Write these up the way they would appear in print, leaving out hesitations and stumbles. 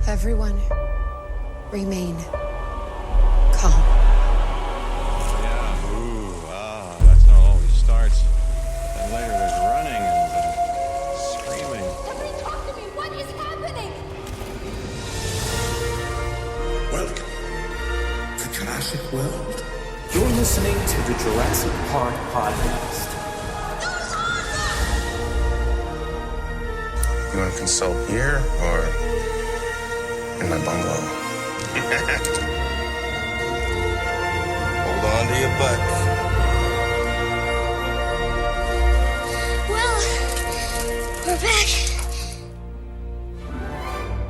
Everyone, remain calm. Yeah, that's how it always starts. And later there's running and screaming. Somebody talk to me! What is happening? Welcome to Jurassic World. You're listening to the Jurassic Park Podcast. You want to consult here or in my bungalow? Hold on to your butts. Well, we're back.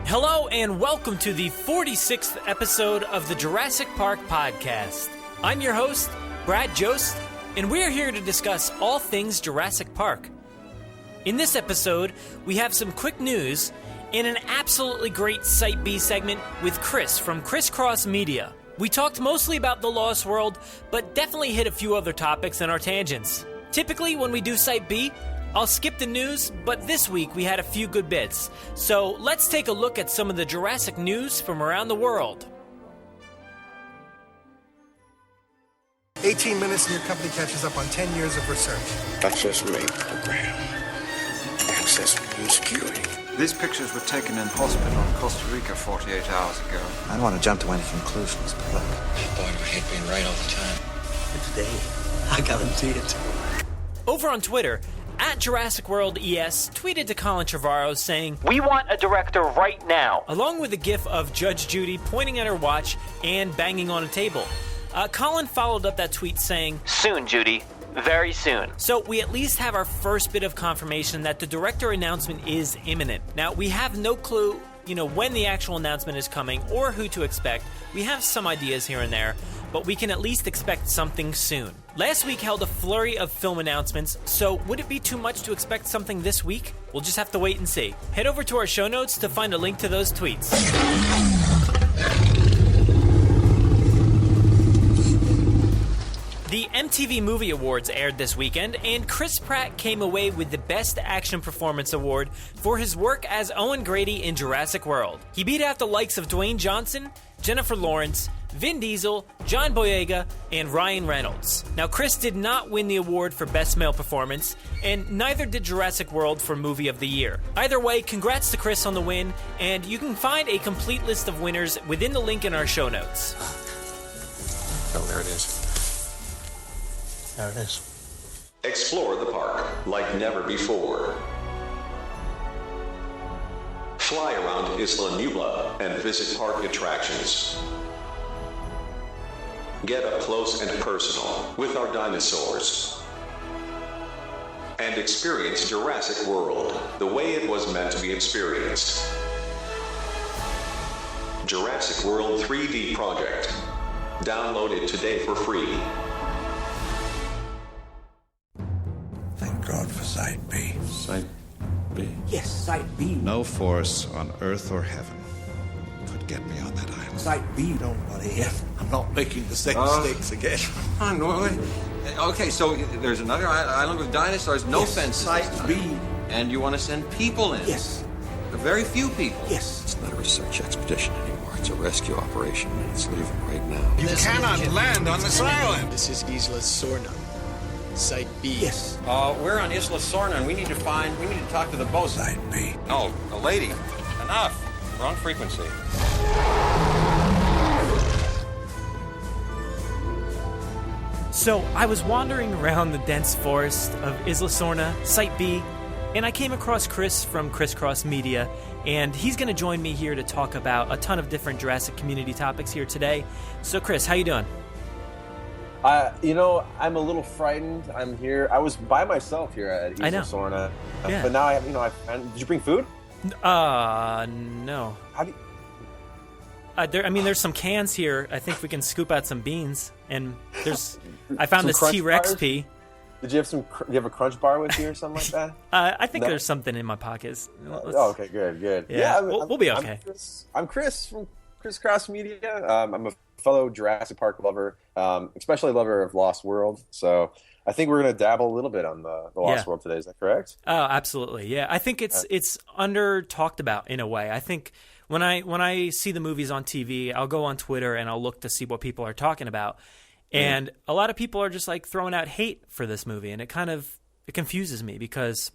Hello and welcome to the 46th episode of the Jurassic Park Podcast. I'm your host, Brad Jost, and we're here to discuss all things Jurassic Park. In this episode, we have some quick news and an absolutely great Site B segment with Chris from ChrisCrossMedia. We talked mostly about the Lost World, but definitely hit a few other topics in our tangents. Typically, when we do Site B, I'll skip the news, but this week we had a few good bits. So let's take a look at some of the Jurassic news from around the world. 18 minutes and your company catches up on 10 years of research. Access rate program. Access rate security. These pictures were taken in hospital in Costa Rica 48 hours ago. I don't want to jump to any conclusions, but look. Boy, we hate being right all the time. It's Dave. I guarantee it. Over on Twitter, at Jurassic World ES tweeted to Colin Trevorrow saying, "We want a director right now," along with a gif of Judge Judy pointing at her watch and banging on a table. Colin followed up that tweet saying, "Soon, Judy. Very soon." So we at least have our first bit of confirmation that the director announcement is imminent. Now, we have no clue, when the actual announcement is coming or who to expect. We have some ideas here and there, but we can at least expect something soon. Last week held a flurry of film announcements, so would it be too much to expect something this week? We'll just have to wait and see. Head over to our show notes to find a link to those tweets. The MTV Movie Awards aired this weekend, and Chris Pratt came away with the Best Action Performance Award for his work as Owen Grady in Jurassic World. He beat out the likes of Dwayne Johnson, Jennifer Lawrence, Vin Diesel, John Boyega, and Ryan Reynolds. Now, Chris did not win the award for Best Male Performance, and neither did Jurassic World for Movie of the Year. Either way, congrats to Chris on the win, and you can find a complete list of winners within the link in our show notes. Oh, there it is. There it is. Explore the park like never before. Fly around Isla Nubla and visit park attractions. Get up close and personal with our dinosaurs. And experience Jurassic World the way it was meant to be experienced. Jurassic World 3D Project. Download it today for free. Thank God for Site B. Site B. Yes, Site B. No force on earth or heaven could get me on that island. Site B, don't worry. I'm not making the same mistakes again. Come on, okay, so there's another island with dinosaurs, no fences. Site B. And you want to send people in? Yes. A very few people. Yes. It's not a research expedition anymore. It's a rescue operation, and it's leaving right now. You cannot land on this island. This is Isla Sorna. Site B. Yes. We're on Isla Sorna, and we need to talk to the boat. Site B. No, a lady. Enough. Wrong frequency. So I was wandering around the dense forest of Isla Sorna, Site B, and I came across Chris from ChrisCrossMedia, and he's going to join me here to talk about a ton of different Jurassic community topics here today. So Chris, how you doing? I'm a little frightened. I'm here. I was by myself here at Isla Sorna. Yeah. But now I have, did you bring food? No. How do you... There's some cans here. I think we can scoop out some beans. And I found this Crunch T-Rex bars? pea. Did you have do you have a Crunch bar with you or something like that? I think No? there's something in my pockets. Okay, good. Yeah, we'll be okay. I'm Chris from ChrisCrossMedia. I'm a fellow Jurassic Park lover, especially a lover of Lost World. So I think we're going to dabble a little bit on the Lost World today. Is that correct? Oh, absolutely. Yeah, I think it's under talked about in a way. I think When I see the movies on TV, I'll go on Twitter and I'll look to see what people are talking about. And a lot of people are just like throwing out hate for this movie, and it confuses me because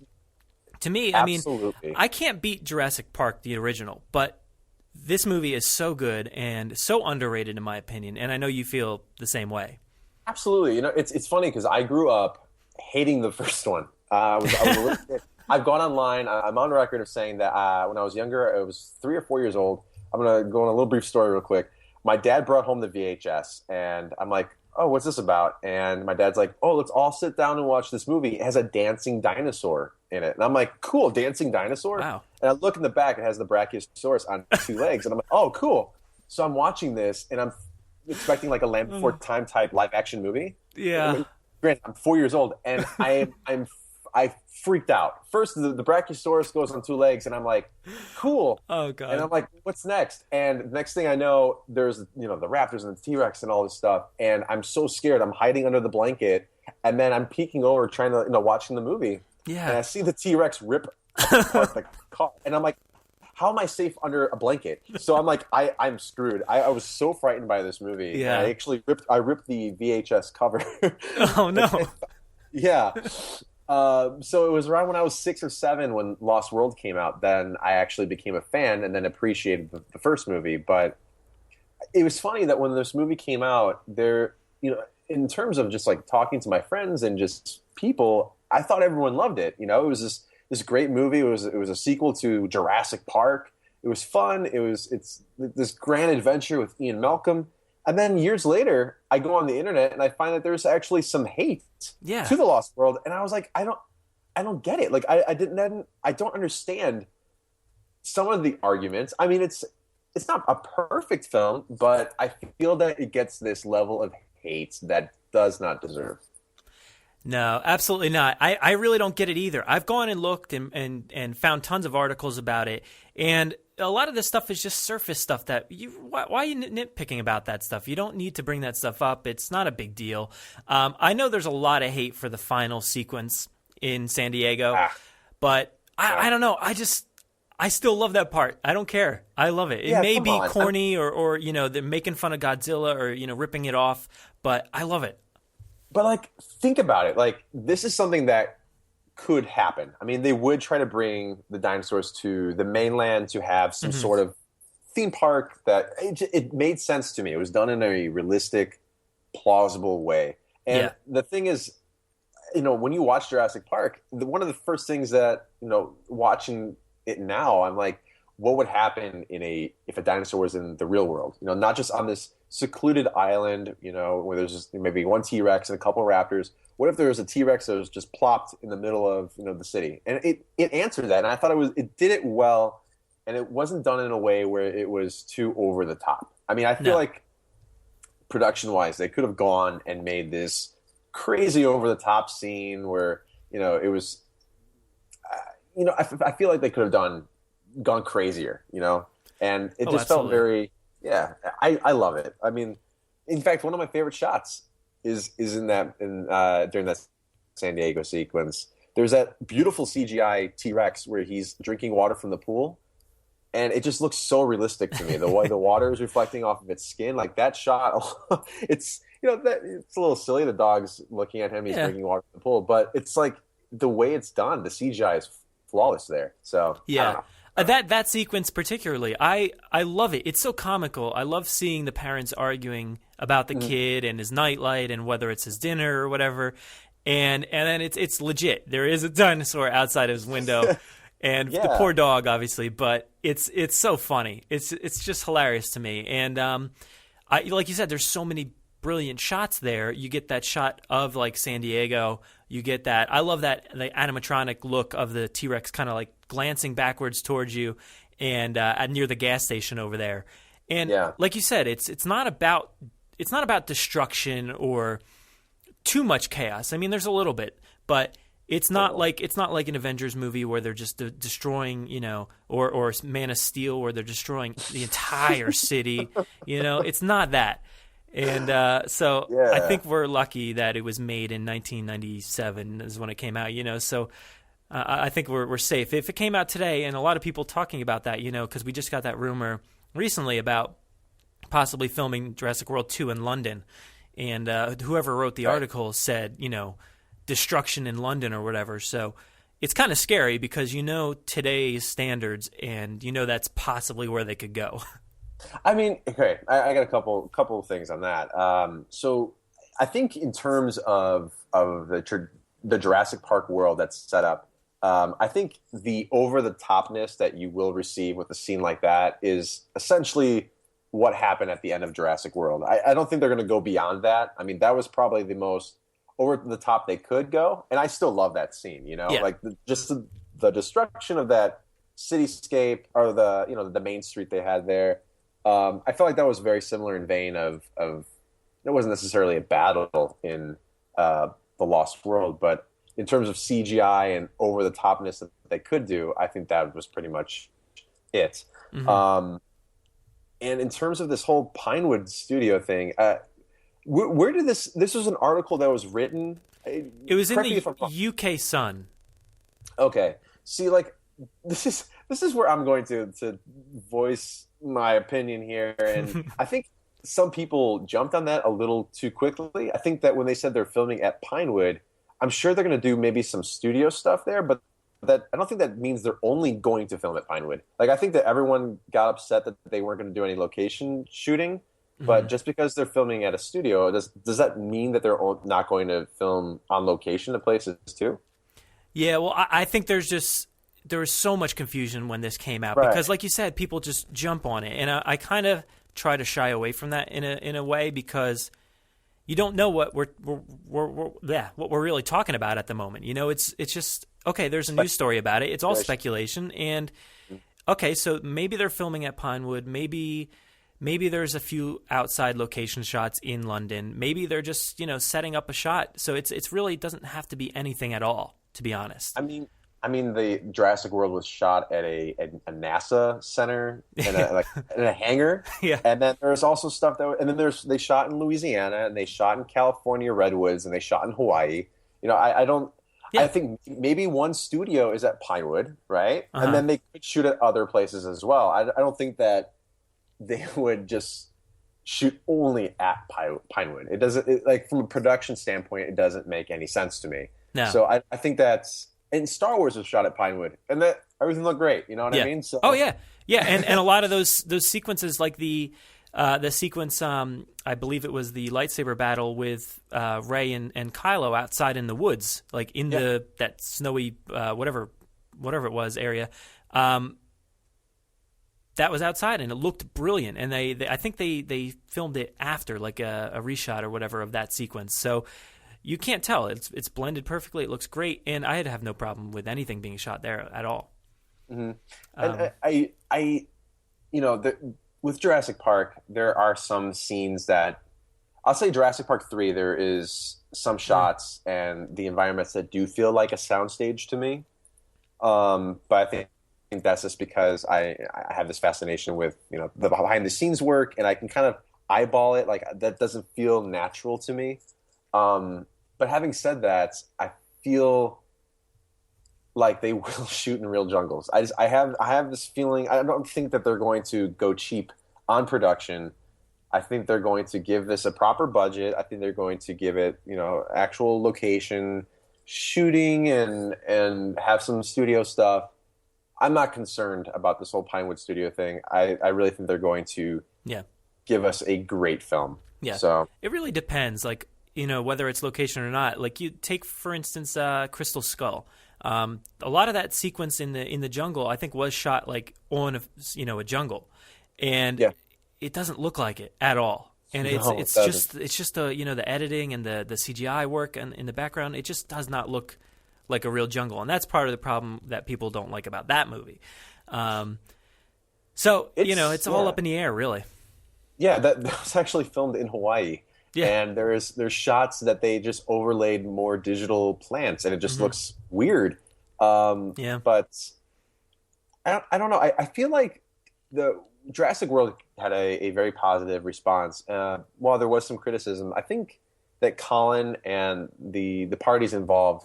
to me, Absolutely. I can't beat Jurassic Park, the original, but this movie is so good and so underrated in my opinion, and I know you feel the same way. Absolutely. You know, it's funny because I grew up hating the first one. I was a little kid. I've gone online. I'm on record of saying that when I was younger, I was 3 or 4 years old. I'm going to go on a little brief story real quick. My dad brought home the VHS, and I'm like, oh, what's this about? And my dad's like, oh, let's all sit down and watch this movie. It has a dancing dinosaur in it. And I'm like, cool, dancing dinosaur? Wow. And I look in the back, it has the Brachiosaurus on 2 legs. And I'm like, oh, cool. So I'm watching this, and I'm expecting like a Land Before Time type live action movie. Yeah. Granted, I'm 4 years old, and I freaked out. First, the Brachiosaurus goes on 2 legs, and I'm like, cool. Oh, God. And I'm like, what's next? And next thing I know, there's, the Raptors and the T-Rex and all this stuff, and I'm so scared. I'm hiding under the blanket, and then I'm peeking over trying to, watching the movie. Yeah. And I see the T-Rex rip apart the car, and I'm like, how am I safe under a blanket? So I'm like, I'm screwed. I was so frightened by this movie. Yeah. I actually ripped the VHS cover. Oh, no. Yeah. So it was around when I was 6 or 7 when Lost World came out. Then I actually became a fan and then appreciated the first movie. But it was funny that when this movie came out, in terms of just like talking to my friends and just people, I thought everyone loved it. It was this great movie. It was a sequel to Jurassic Park. It was fun. It's this grand adventure with Ian Malcolm. And then years later, I go on the internet and I find that there's actually some hate to the Lost World, and I was like, I don't get it. Like I don't understand some of the arguments. I mean, it's not a perfect film, but I feel that it gets this level of hate that does not deserve. No, absolutely not. I really don't get it either. I've gone and looked and found tons of articles about it, and a lot of this stuff is just surface stuff that why are you nitpicking about that stuff? You don't need to bring that stuff up. It's not a big deal. I know there's a lot of hate for the final sequence in San Diego, but I don't know. I still love that part. I don't care. I love it. It may be corny or they're making fun of Godzilla or ripping it off, but I love it. But like, think about it. Like, this is something that could happen. I mean, they would try to bring the dinosaurs to the mainland to have some sort of theme park that it made sense to me. It was done in a realistic, plausible way. And the thing is, when you watch Jurassic Park, one of the first things that, watching it now, I'm like, what would happen if a dinosaur was in the real world? Not just on this secluded island, where there's just maybe one T-Rex and a couple raptors. What if there was a T-Rex that was just plopped in the middle of the city? And it answered that, and I thought it did it well, and it wasn't done in a way where it was too over the top. I mean, I feel like production-wise, they could have gone and made this crazy over the top scene where it was, I feel like they could have gone crazier, and it just felt very. Yeah, I love it. I mean, in fact, one of my favorite shots is during that San Diego sequence. There's that beautiful CGI T-Rex where he's drinking water from the pool, and it just looks so realistic to me. The way the water is reflecting off of its skin, like that shot, it's it's a little silly. The dog's looking at him, he's drinking water from the pool, but it's like the way it's done. The CGI is flawless there. So I don't know. That sequence particularly, I love it. It's so comical. I love seeing the parents arguing about the kid and his nightlight and whether it's his dinner or whatever. And then it's legit. There is a dinosaur outside his window, and the poor dog, obviously. But it's so funny. It's just hilarious to me. And like you said, there's so many brilliant shots there. You get that shot of like San Diego. You get that. I love that the animatronic look of the T-Rex kind of like glancing backwards towards you, and near the gas station over there. And like you said, it's not about destruction or too much chaos. I mean, there's a little bit, but it's not like an Avengers movie where they're just destroying, or Man of Steel where they're destroying the entire city. It's not that. And I think we're lucky that it was made in 1997 is when it came out, So I think we're safe. If it came out today, and a lot of people talking about that, because we just got that rumor recently about possibly filming Jurassic World 2 in London, and whoever wrote the article said, destruction in London or whatever. So it's kind of scary because today's standards, and that's possibly where they could go. I mean, okay, I got a couple of things on that. So I think in terms of the Jurassic Park world that's set up, I think the over-the-topness that you will receive with a scene like that is essentially what happened at the end of Jurassic World. I don't think they're going to go beyond that. I mean, that was probably the most over-the-top they could go, and I still love that scene, Like just the destruction of that cityscape, or the main street they had there. I felt like that was very similar in vein of it wasn't necessarily a battle in the Lost World, but in terms of CGI and over the topness that they could do, I think that was pretty much it. Mm-hmm. And in terms of this whole Pinewood studio thing, where did this was an article that was written? It was in the UK Sun. Okay. See, like this is where I'm going to voice my opinion here, and I think some people jumped on that a little too quickly. I think that when they said they're filming at Pinewood, I'm sure they're going to do maybe some studio stuff there, but that I don't think that means they're only going to film at Pinewood. Like, I think that everyone got upset that they weren't going to do any location shooting, but just because they're filming at a studio, does that mean that they're not going to film on location at places too? Yeah, well, I think there was so much confusion when this came out, because, like you said, people just jump on it, and I kind of try to shy away from that in a way, because you don't know what we're really talking about at the moment. It's just okay. There's a news story about it. It's all speculation, and okay, so maybe they're filming at Pinewood. Maybe there's a few outside location shots in London. Maybe they're just setting up a shot. So it's really doesn't have to be anything at all, to be honest. I mean, the Jurassic World was shot at a NASA center in a hangar. Yeah. And then there's also stuff they shot in Louisiana, and they shot in California redwoods, and they shot in Hawaii. I think maybe one studio is at Pinewood, right? Uh-huh. And then they could shoot at other places as well. I don't think that they would just shoot only at Pinewood. It doesn't, from a production standpoint, it doesn't make any sense to me. No. So I think that's. And Star Wars was shot at Pinewood, and that everything looked great. You know what I mean? So, and a lot of those sequences, like the sequence, I believe it was the lightsaber battle with Rey and Kylo outside in the woods, like in that snowy whatever it was area. That was outside, and it looked brilliant. And I think they filmed it after, like a reshot or whatever of that sequence. So. You can't tell. It's blended perfectly. It looks great, and I'd have no problem with anything being shot there at all. Mm-hmm. And with Jurassic Park, there are some scenes that I'll say Jurassic Park 3. There is some shots and the environments that do feel like a soundstage to me. But I think that's just because I have this fascination with the behind the scenes work, and I can kind of eyeball it. Like, that doesn't feel natural to me. But having said that, I feel like they will shoot in real jungles. I have this feeling. I don't think that they're going to go cheap on production. I think they're going to give this a proper budget. I think they're going to give it, actual location shooting and have some studio stuff. I'm not concerned about this whole Pinewood studio thing. I really think they're going to give us a great film. Yeah. So it really depends. Like, whether it's location or not. Like, you take, for instance, Crystal Skull. A lot of that sequence in the jungle, I think, was shot like on a jungle, and it doesn't look like it at all. And it's just the editing and the CGI work and in the background, it just does not look like a real jungle, and that's part of the problem that people don't like about that movie. So it's all up in the air, really. Yeah, that was actually filmed in Hawaii. Yeah. And there's shots that they just overlaid more digital plants, and it just looks weird. But I don't know. I feel like the Jurassic World had a very positive response. While there was some criticism, I think that Colin and the parties involved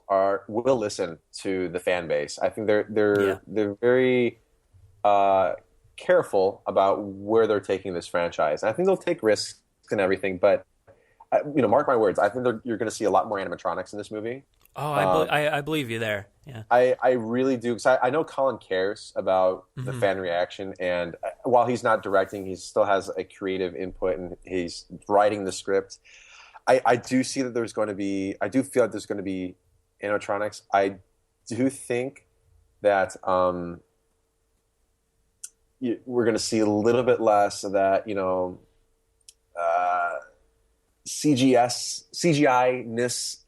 will listen to the fan base. I think they're very careful about where they're taking this franchise. And I think they'll take risks and everything, but mark my words. I think you're going to see a lot more animatronics in this movie. Oh, I believe you there. Yeah, I really do, because I know Colin cares about the fan reaction, and while he's not directing, he still has a creative input, and he's writing the script. I do see that there's going to be. I do feel like there's going to be animatronics. I do think that we're going to see a little bit less of that, CGI-ness,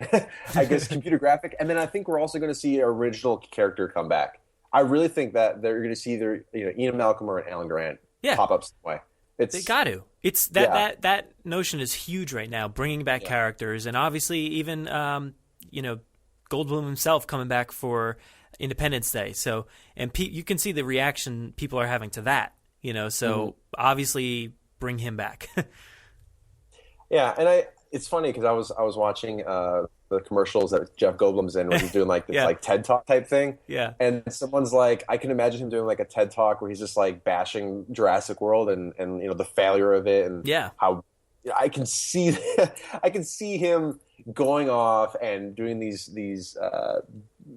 I guess, computer graphic. And then I think we're also going to see an original character come back. I really think that they're going to see either Ian Malcolm or an Alan Grant pop up some way. They got to. It's that notion is huge right now, bringing back characters, and obviously even Goldblum himself coming back for Independence Day. So, and you can see the reaction people are having to that. So obviously bring him back. Yeah, and it's funny because I was watching the commercials that Jeff Goldblum's in, where he's doing like this like TED Talk type thing. Yeah, and someone's like, I can imagine him doing like a TED Talk where he's just like bashing Jurassic World and the failure of it, and how I can see him going off and doing these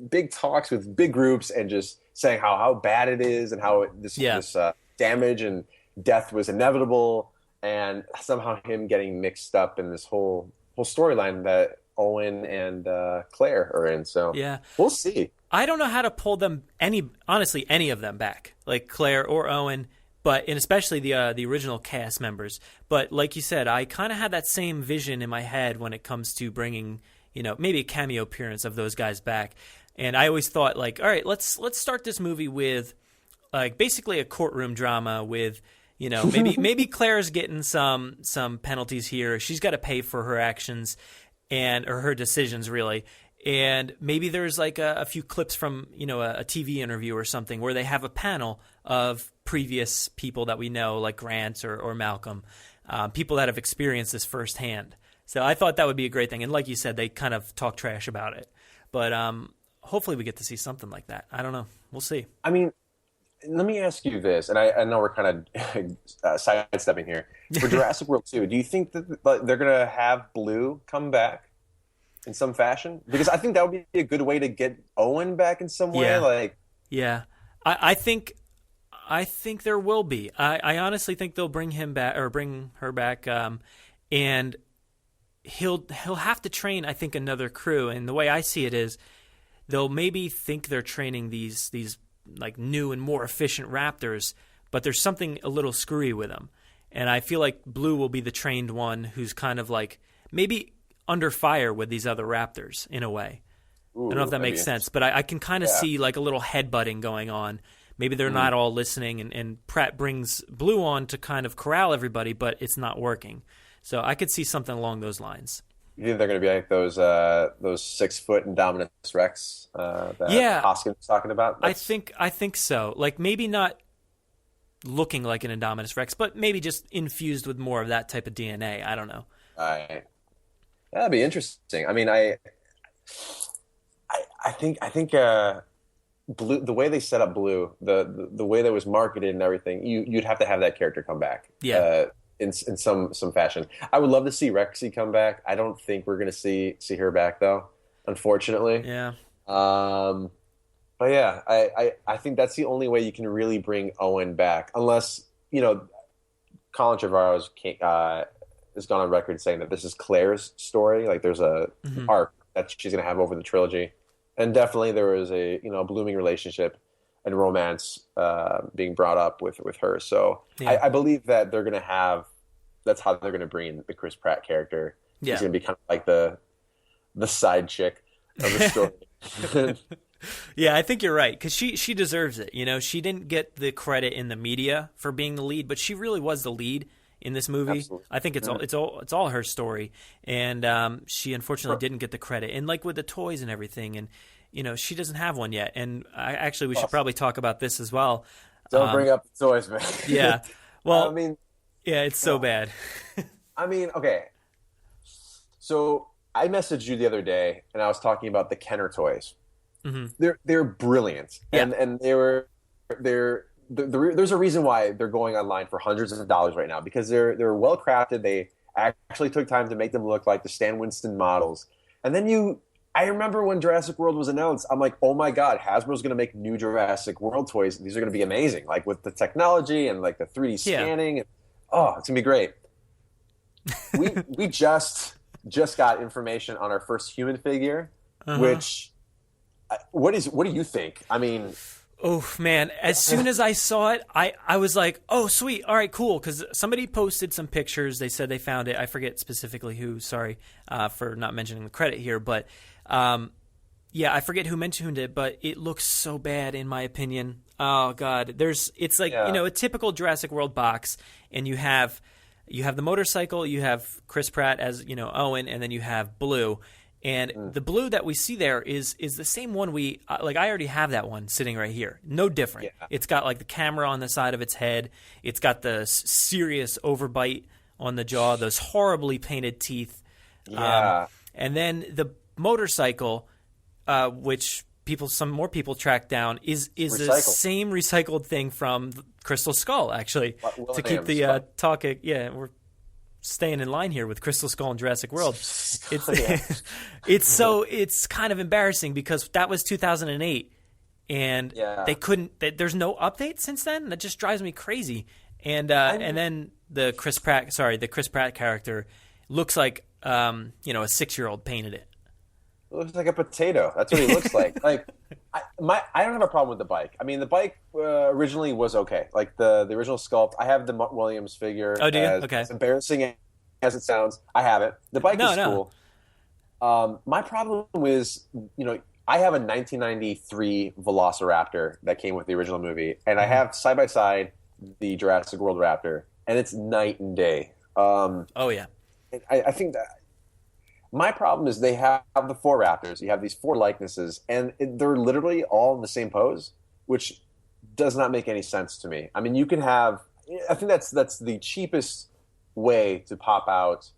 big talks with big groups and just saying how bad it is and how this damage and death was inevitable. And somehow him getting mixed up in this whole storyline that Owen and Claire are in. So we'll see. I don't know how to pull them any of them back, like Claire or Owen, and especially the original cast members. But like you said, I kind of had that same vision in my head when it comes to bringing, maybe a cameo appearance of those guys back. And I always thought, like, all right, let's start this movie with like basically a courtroom drama with. Maybe Claire's getting some penalties here. She's got to pay for her actions or her decisions, really. And maybe there's like a few clips from a TV interview or something where they have a panel of previous people that we know, like Grant or Malcolm, people that have experienced this firsthand. So I thought that would be a great thing. And like you said, they kind of talk trash about it. But hopefully we get to see something like that. I don't know. We'll see. I mean, let me ask you this, and I know we're kind of sidestepping here. For Jurassic World 2, do you think that they're going to have Blue come back in some fashion? Because I think that would be a good way to get Owen back in some way. I think there will be. I honestly think they'll bring him back or bring her back, and he'll have to train, I think, another crew. And the way I see it is, they'll maybe think they're training these like new and more efficient raptors, but there's something a little screwy with them. And I feel like Blue will be the trained one who's kind of like maybe under fire with these other raptors in a way. Ooh, I don't know if that makes sense, but I can kind of see like a little headbutting going on. Maybe they're not all listening, and Pratt brings Blue on to kind of corral everybody, but it's not working. So I could see something along those lines. You think they're going to be like those 6-foot Indominus Rex that Hoskins was talking about? I think so. Like maybe not looking like an Indominus Rex, but maybe just infused with more of that type of DNA. I don't know. Right. That'd be interesting. I mean, I think Blue, the way they set up Blue, the way that was marketed and everything, you'd have to have that character come back. Yeah. In some fashion. I would love to see Rexy come back. I don't think we're going to see her back, though, unfortunately. Yeah. But yeah, I think that's the only way you can really bring Owen back, unless, Colin Trevorrow has gone on record saying that this is Claire's story. Like there's a arc that she's going to have over the trilogy. And definitely there is a blooming relationship and romance being brought up with her. So I believe that they're going to have, that's how they're going to bring in the Chris Pratt character. Yeah. He's going to be kind of like the side chick of the story. Yeah, I think you're right, because she deserves it. She didn't get the credit in the media for being the lead, but she really was the lead in this movie. Absolutely. I think it's all her story, and she unfortunately didn't get the credit. And like with the toys and everything, and she doesn't have one yet. And we should probably talk about this as well. Don't bring up the toys, man. Yeah, well, it's so bad. I mean, okay. So I messaged you the other day, and I was talking about the Kenner toys. Mm-hmm. They're brilliant, and there's a reason why they're going online for hundreds of dollars right now, because they're well crafted. They actually took time to make them look like the Stan Winston models. And then I remember when Jurassic World was announced, I'm like, oh my God, Hasbro's going to make new Jurassic World toys. These are going to be amazing, like with the technology and like the 3D scanning. Yeah. Oh, it's going to be great. We just got information on our first human figure, which what do you think? I mean, oh man, as soon as I saw it, I was like, oh sweet, all right, cool, because somebody posted some pictures. They said they found it. I forget specifically who, sorry for not mentioning the credit here, but yeah, I forget who mentioned it, but it looks so bad in my opinion. Oh God, it's like a typical Jurassic World box, and you have the motorcycle, you have Chris Pratt as Owen, and then you have Blue. And the Blue that we see there is the same one I already have that one sitting right here. No different. Yeah. It's got like the camera on the side of its head. It's got the serious overbite on the jaw, those horribly painted teeth. Yeah. And then the motorcycle, which some more people track down, is the same recycled thing from Crystal Skull, actually. To keep the talking, we're staying in line here with Crystal Skull and Jurassic World. It's kind of embarrassing because that was 2008, and they couldn't. There's no update since then. That just drives me crazy. And then the Chris Pratt character looks like a 6-year-old painted it. It looks like a potato. That's what he looks like. Like, I don't have a problem with the bike. I mean, the bike originally was okay. Like the original sculpt. I have the Mutt Williams figure. Oh, do you? Okay. As embarrassing as it sounds, I have it. The bike is cool. My problem is, I have a 1993 Velociraptor that came with the original movie, and I have side by side the Jurassic World Raptor, and it's night and day. I think that. My problem is they have the 4 Raptors. You have these 4 likenesses, and they're literally all in the same pose, which does not make any sense to me. I mean, you can have – I think that's the cheapest way to pop out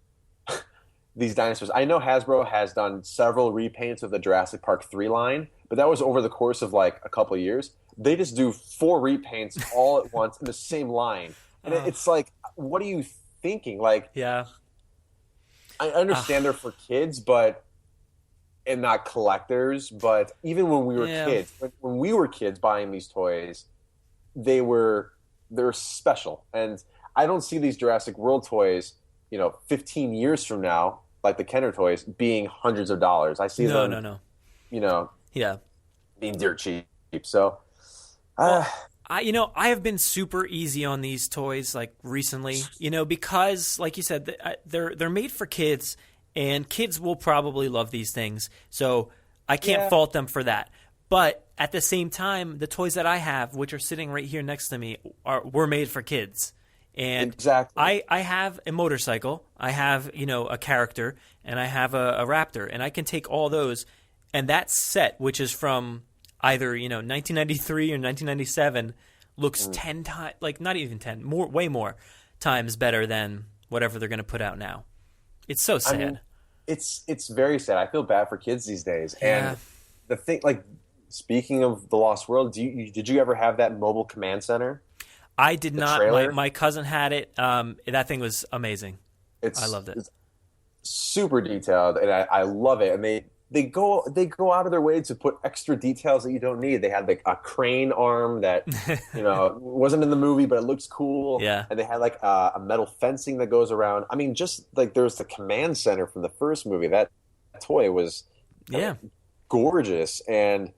these dinosaurs. I know Hasbro has done several repaints of the Jurassic Park 3 line, but that was over the course of like a couple of years. They just do 4 repaints all at once in the same line. And it's like, what are you thinking? Like – yeah. I understand they're for kids, and not collectors. But even when we were kids, when we were kids buying these toys, they're special. And I don't see these Jurassic World toys, 15 years from now, like the Kenner toys, being hundreds of dollars. I see them, being dirt cheap. So, I have been super easy on these toys like recently, because like you said, they're made for kids, and kids will probably love these things. So I can't fault them for that. But at the same time, the toys that I have, which are sitting right here next to me, were made for kids. And exactly. I have a motorcycle, I have, a character, and I have a raptor, and I can take all those, and that set, which is from either 1993 or 1997, looks 10 times, like not even 10, way more times better than whatever they're going to put out now. It's so sad. I mean, it's very sad. I feel bad for kids these days. Yeah. And the thing, like, speaking of the Lost World, did you ever have that mobile command center? I did not. My cousin had it. That thing was amazing. I loved it. It's super detailed, and I love it. And they go out of their way to put extra details that you don't need. They had like a crane arm that wasn't in the movie, but it looks cool. Yeah. And they had like a metal fencing that goes around. I mean, just like there's the command center from the first movie. That toy was gorgeous and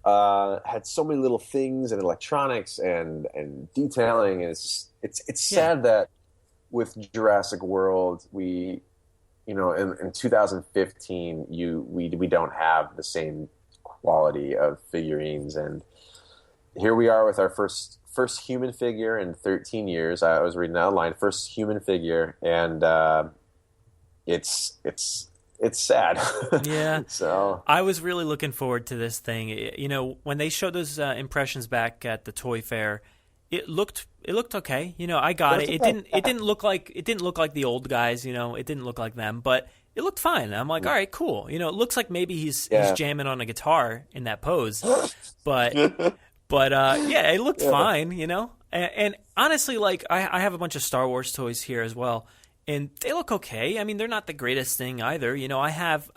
had so many little things and electronics and detailing. And it's sad that with Jurassic World we. In 2015, we don't have the same quality of figurines, and here we are with our first human figure in 13 years. I was reading that line, first human figure, and it's sad. Yeah. So I was really looking forward to this thing. When they showed those impressions back at the toy fair, it looked okay. I got it. It didn't look like the old guys. It didn't look like them, but it looked fine. I'm like, all right, cool. It looks like maybe he's jamming on a guitar in that pose, but yeah, it looked fine. And honestly, like I have a bunch of Star Wars toys here as well, and they look okay. I mean, they're not the greatest thing either. I have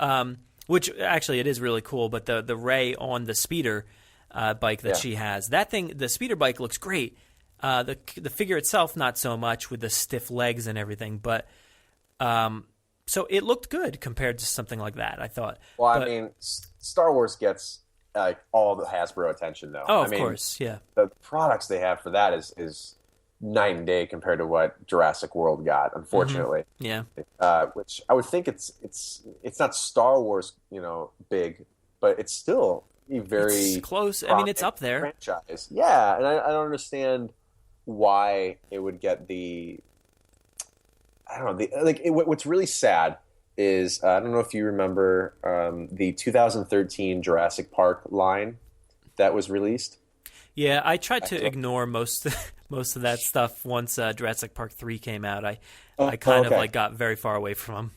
which actually it is really cool, but the Rey on the speeder bike that she has, that thing, the speeder bike looks great. The figure itself, not so much with the stiff legs and everything, but so it looked good compared to something like that, I thought. Well, I mean, Star Wars gets all the Hasbro attention, though. Oh, of course, yeah. The products they have for that is night and day compared to what Jurassic World got, unfortunately. Yeah. Which I would think it's not Star Wars, big, but it's still a very it's close. I mean, it's up there. Franchise. Yeah, and I don't understand why it would get the. I don't know. What's really sad is I don't know if you remember the 2013 Jurassic Park line that was released. Yeah, I tried to ignore most of that stuff once Jurassic Park 3 came out. I kind of got very far away from them.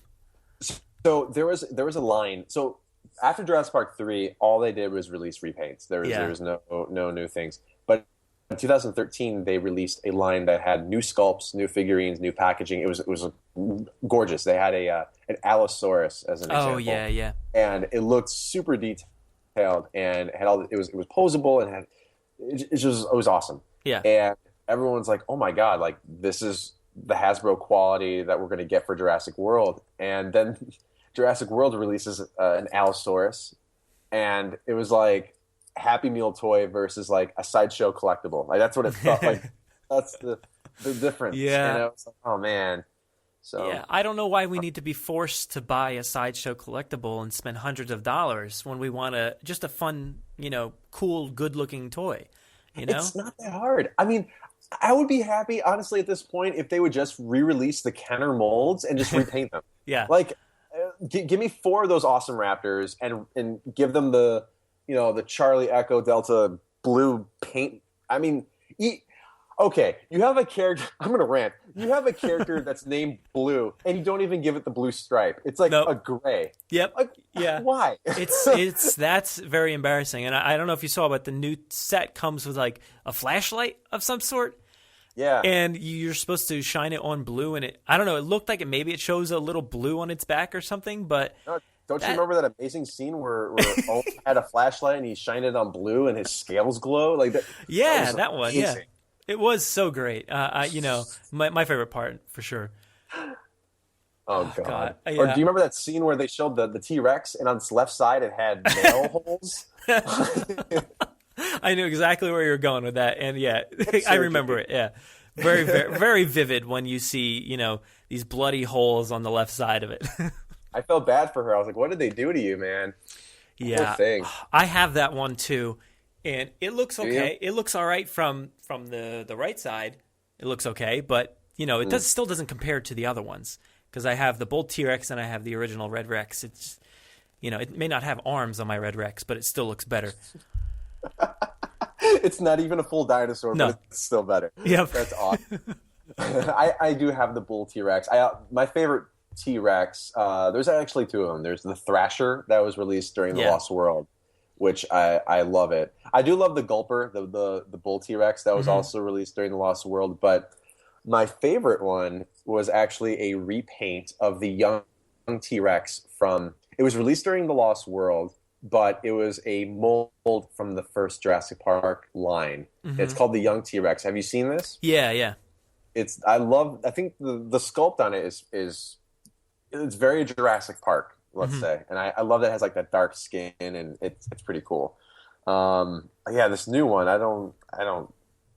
So there was a line. So after Jurassic Park 3, all they did was release repaints. There was no new things. But in 2013, they released a line that had new sculpts, new figurines, new packaging. It was gorgeous. They had an Allosaurus as an example. Oh yeah. And it looked super detailed and had all. It was posable and had. It was awesome. Yeah. And everyone's like, oh my God, like this is the Hasbro quality that we're going to get for Jurassic World. And then Jurassic World releases an Allosaurus, and it was like Happy Meal toy versus like a Sideshow collectible. Like that's what it felt like. That's the difference. Yeah. It's like, oh man. So yeah, I don't know why we need to be forced to buy a Sideshow collectible and spend hundreds of dollars when we want just a fun, cool, good-looking toy. It's not that hard. I mean, I would be happy, honestly, at this point, if they would just re-release the Kenner molds and just repaint them. Yeah. Like, give me 4 of those awesome Raptors and give them the, the Charlie Echo Delta blue paint. I mean, okay, you have a character. I'm going to rant. You have a character that's named Blue, and you don't even give it the blue stripe. It's like a gray. Yep. Like, yeah. Why? That's very embarrassing. And I don't know if you saw, but the new set comes with like a flashlight of some sort. Yeah. And you're supposed to shine it on blue, and I don't know. It looked like it shows a little blue on its back or something, but. No, don't you remember that amazing scene where Owen had a flashlight and he shined it on blue and his scales glow like that? Yeah, that one. Amazing. Yeah. It was so great. My favorite part for sure. Oh God! Yeah. Or do you remember that scene where they showed the T-Rex and on its left side it had nail holes? I knew exactly where you were going with that, and yeah, I remember it. Yeah, very, very, very vivid when you see these bloody holes on the left side of it. I felt bad for her. I was like, "What did they do to you, man?" Yeah, poor thing. I have that one too. And it looks okay. It looks all right from the right side. It looks okay, but it still doesn't compare to the other ones because I have the Bold T-Rex and I have the original Red Rex. It's it may not have arms on my Red Rex, but it still looks better. It's not even a full dinosaur, but it's still better. Yep. That's awesome. I do have the Bull T-Rex. My favorite T-Rex. There's actually 2 of them. There's the Thrasher that was released during the Lost World, which I love it. I do love the Gulper, the Bull T-Rex that was also released during the Lost World, but my favorite one was actually a repaint of the young T-Rex it was released during the Lost World, but it was a mold from the first Jurassic Park line. Mm-hmm. It's called the young T-Rex. Have you seen this? Yeah. I think the sculpt on it is it's very Jurassic Park. Let's say, and I love that it has like that dark skin, and it's pretty cool. This new one, I don't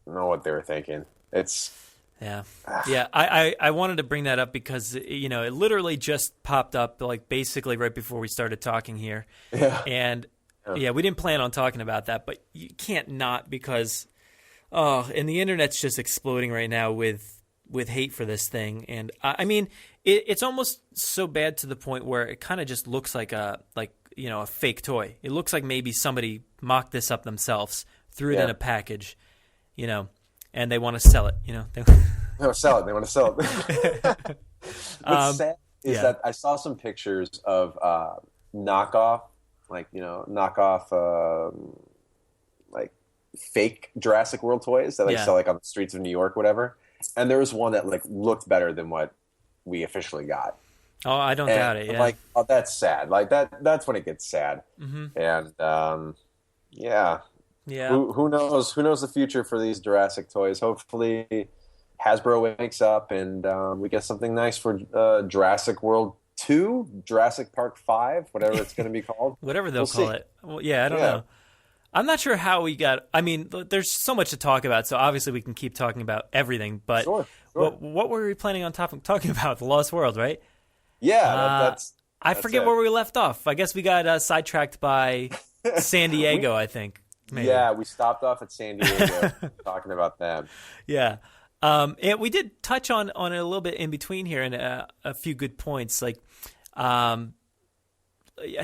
know what they were thinking. I wanted to bring that up because it literally just popped up like basically right before we started talking here, and we didn't plan on talking about that, but you can't not because and the internet's just exploding right now with hate for this thing, and I mean it's almost so bad to the point where it kind of just looks like a fake toy. It looks like maybe somebody mocked this up themselves, threw it in a package, and they want to sell it. They want to sell it. What's sad is that I saw some pictures of knockoff, like like fake Jurassic World toys that sell like on the streets of New York, whatever. And there was one that like looked better than what we officially got. Oh, I don't doubt it. Yeah. I'm like, oh, that's sad. Like that's when it gets sad. Mm-hmm. And yeah. Who knows? Who knows the future for these Jurassic toys? Hopefully, Hasbro wakes up and we get something nice for Jurassic World 2, Jurassic Park 5, whatever it's going to be called. Whatever they'll call it. Well, I don't know. I'm not sure how we got. I mean, there's so much to talk about, so obviously we can keep talking about everything. But sure. What were we planning on talking about? The Lost World, right? Yeah, I forget where we left off. I guess we got sidetracked by San Diego, I think. Maybe. Yeah, we stopped off at San Diego talking about them. Yeah. And we did touch on it a little bit in between here and a few good points. Like, I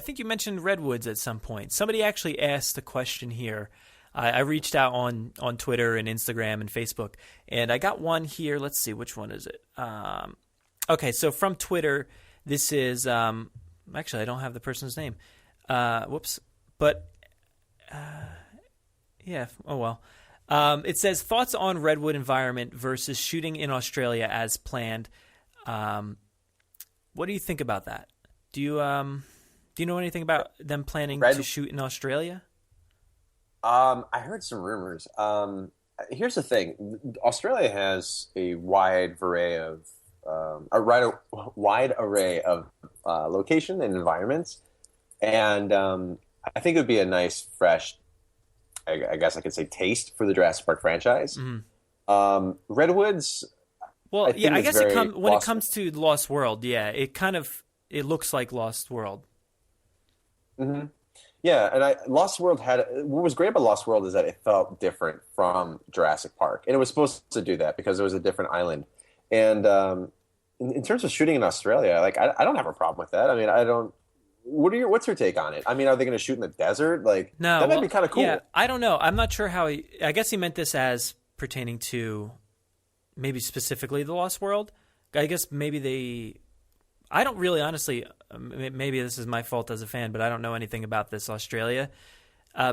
think you mentioned redwoods at some point. Somebody actually asked a question here. I reached out on Twitter and Instagram and Facebook, and I got one here. Let's see, which one is it? Okay, so from Twitter, this is actually I don't have the person's name. Whoops. But yeah, oh well. It says thoughts on redwood environment versus shooting in Australia as planned. What do you think about that? Do you know anything about them planning to shoot in Australia? I heard some rumors. Here's the thing: Australia has a wide array of location and environments, and I think it would be a nice, fresh, I guess I could say, taste for the Jurassic Park franchise. Mm-hmm. Redwoods. Well, I guess when it comes to Lost World, it looks like Lost World. Mm-hmm. Yeah, and Lost World what was great about Lost World is that it felt different from Jurassic Park, and it was supposed to do that because it was a different island. And in terms of shooting in Australia, like I don't have a problem with that. I mean, I don't. What's your take on it? I mean, are they going to shoot in the desert? Like, no, that might be kind of cool. Yeah, I don't know. I'm not sure how I guess he meant this as pertaining to maybe specifically the Lost World. I guess maybe I don't really, honestly, maybe this is my fault as a fan, but I don't know anything about this Australia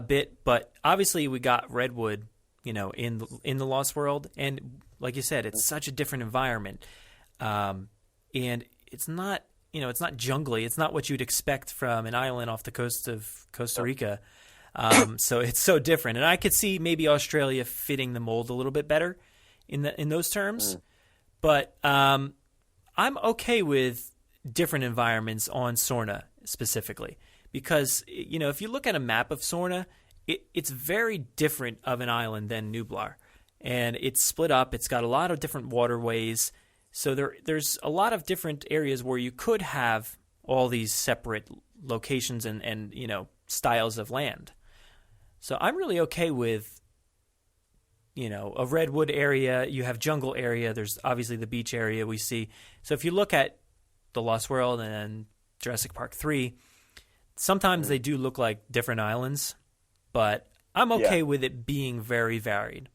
bit. But obviously we got redwood, in the Lost World. And like you said, it's such a different environment. And it's not, it's not jungly. It's not what you'd expect from an island off the coast of Costa Rica. So it's so different. And I could see maybe Australia fitting the mold a little bit better in those terms. But I'm okay with different environments on Sorna specifically because, if you look at a map of Sorna, it's very different of an island than Nublar. And it's split up. It's got a lot of different waterways. So there's a lot of different areas where you could have all these separate locations and styles of land. So I'm really okay with, a redwood area. You have jungle area. There's obviously the beach area we see. So if you look at The Lost World and Jurassic Park 3, sometimes they do look like different islands, but I'm okay with it being very varied.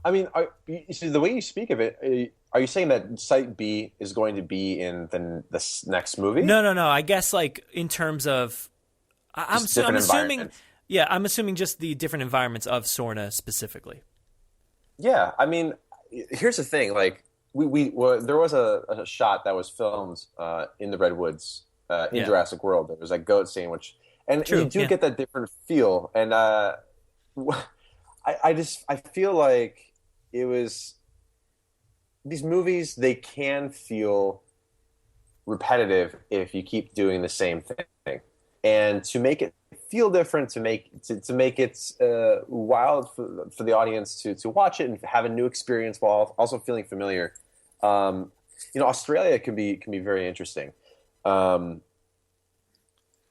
I mean, the way you speak of it, are you saying that Site B is going to be in this next movie? No. I guess like in terms of, I'm assuming, I'm assuming just the different environments of Sorna specifically. Yeah, I mean, here's the thing. Like, there was a shot that was filmed in the redwoods in Jurassic World. There was a goat scene, and you do get that different feel. And I feel like it was these movies. They can feel repetitive if you keep doing the same thing, and to make it feel different, to make it wild for the audience to watch it and have a new experience while also feeling familiar. Australia can be very interesting. I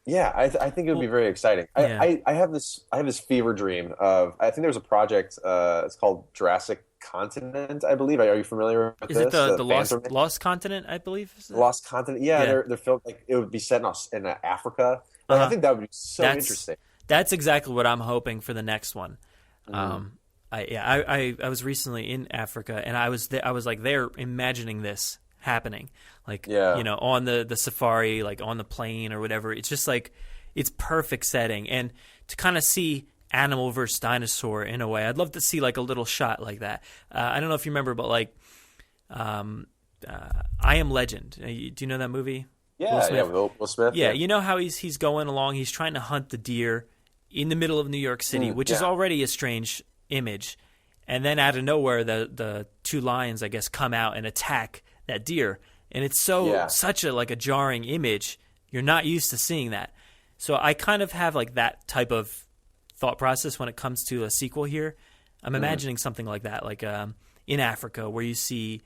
think it would be very exciting. I have this fever dream of, I think there's a project. It's called Jurassic Continent, I believe. Are you familiar with this? Is it the Lost Continent? I believe. Lost Continent. Yeah, they're filmed like it would be set in Africa. I think that would be so interesting. That's exactly what I'm hoping for the next one. Mm-hmm. I was recently in Africa, and I was there imagining this happening. Like, Yeah. you know, on the safari, like on the plane or whatever. It's just like, it's perfect setting. And to kind of see animal versus dinosaur in a way, I'd love to see like a little shot like that. I don't know if you remember, but like, I Am Legend. Do you know that movie? Yeah, Will Smith. Yeah, you know how he's going along, he's trying to hunt the deer in the middle of New York City, which is already a strange image. And then out of nowhere, the two lions, I guess, come out and attack that deer. And it's such a jarring image. You're not used to seeing that. So I kind of have like that type of thought process when it comes to a sequel here. I'm imagining something like that, like in Africa, where you see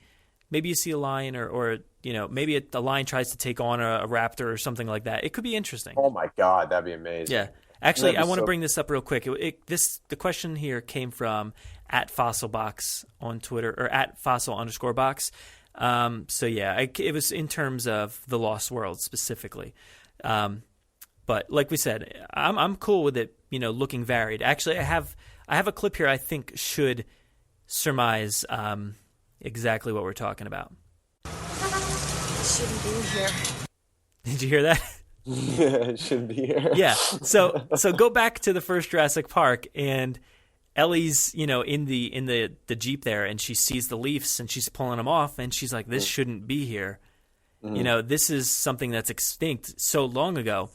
a lion or you know, maybe a lion tries to take on a raptor or something like that. It could be interesting. Oh my God, that'd be amazing. Yeah. Actually, I want to bring this up real quick. The question here came from @FossilBox on Twitter, or @Fossil_box. So yeah, it was in terms of the Lost World specifically. But like we said, I'm cool with it, you know, looking varied. Actually, I have a clip here I think should surmise exactly what we're talking about. It shouldn't be here. Did you hear that? Yeah, it shouldn't be here. Yeah. So go back to the first Jurassic Park, and Ellie's, you know, in the Jeep there, and she sees the Leafs and she's pulling them off, and she's like, this shouldn't be here. You know, this is something that's extinct so long ago.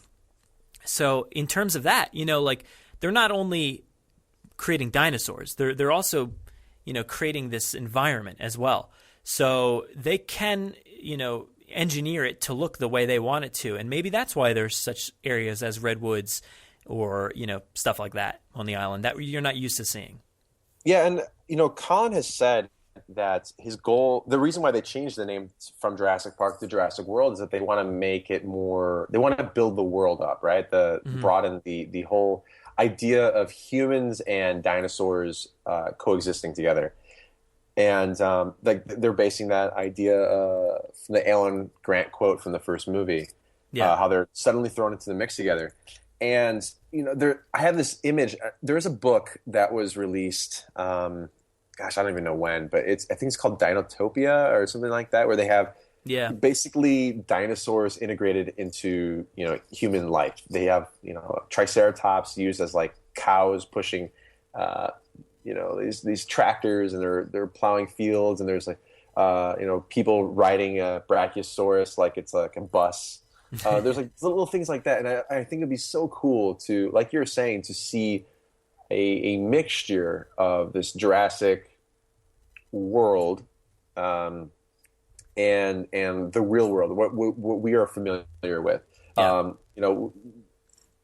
So in terms of that, you know, like, they're not only creating dinosaurs, they're also, you know, creating this environment as well. So they can, you know, engineer it to look the way they want it to. And maybe that's why there's such areas as redwoods or, you know, stuff like that on the island that you're not used to seeing. Yeah, and, you know, Colin has said that his goal, the reason why they changed the name from Jurassic Park to Jurassic World, is that they want to make it more, they want to build the world up, right? Broaden the whole idea of humans and dinosaurs coexisting together. And like, they're basing that idea from the Alan Grant quote from the first movie, how they're suddenly thrown into the mix together. And, you know, I have this image. There's a book that was released, gosh, I don't even know when, but I think it's called Dinotopia or something like that, where they have basically dinosaurs integrated into, you know, human life. They have, you know, Triceratops used as like cows pushing, you know, these tractors, and they're plowing fields, and there's like, you know, people riding a Brachiosaurus like it's like a bus. There's like little things like that, and I think it'd be so cool to, like you're saying, to see a mixture of this Jurassic World and the real world, what we are familiar with. You know,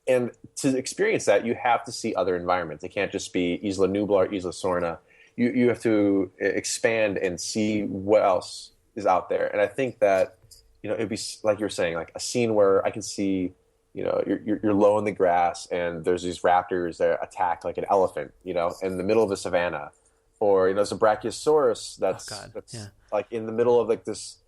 and to experience that, you have to see other environments. It can't just be Isla Nublar, Isla Sorna. You have to expand and see what else is out there. And I think that, you know, it'd be like you're saying, like a scene where I can see, you know, you're low in the grass and there's these raptors that attack like an elephant, you know, in the middle of the savannah. Or, you know, there's a Brachiosaurus that's like in the middle of like this,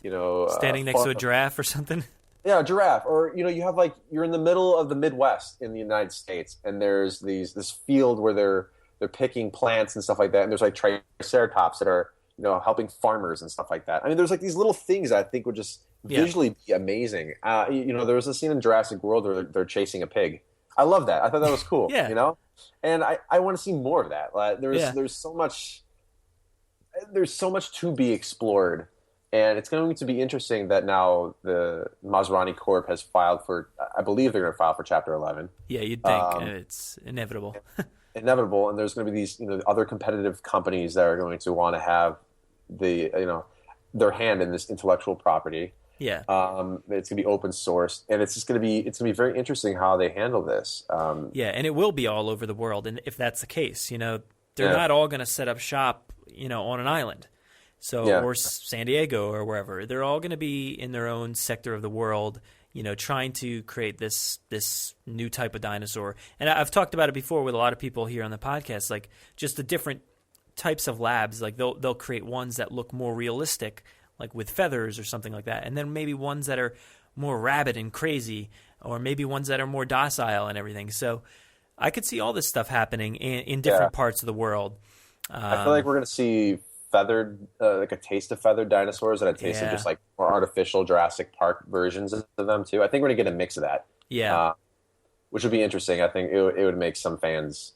you know, standing next to a giraffe or something. Yeah, a giraffe. Or, you know, you have like, you're in the middle of the Midwest in the United States, and there's this field where they're picking plants and stuff like that, and there's like Triceratops that are, you know, helping farmers and stuff like that. I mean, there's like these little things that I think would just visually be amazing. You know, there was a scene in Jurassic World where they're chasing a pig. I love that. I thought that was cool. You know, and I want to see more of that. There's so much to be explored. And it's going to be interesting that now the Maserati Corp has filed for, I believe they're going to file for Chapter 11. Yeah, you'd think it's inevitable. Inevitable, and there's going to be these, you know, other competitive companies that are going to want to have the, you know, their hand in this intellectual property. Yeah. It's going to be open source, and it's going to be very interesting how they handle this. Yeah, and it will be all over the world, and if that's the case, you know, they're not all going to set up shop, you know, on an island. So, or San Diego or wherever. They're all going to be in their own sector of the world, you know, trying to create this new type of dinosaur. And I've talked about it before with a lot of people here on the podcast, like just the different types of labs. Like they'll create ones that look more realistic, like with feathers or something like that. And then maybe ones that are more rabid and crazy, or maybe ones that are more docile and everything. So I could see all this stuff happening in different parts of the world. I feel like we're going to see like a taste of feathered dinosaurs and a taste of just like more artificial Jurassic Park versions of them too. I think we're gonna get a mix of that. Yeah. Which would be interesting. I think it would make some fans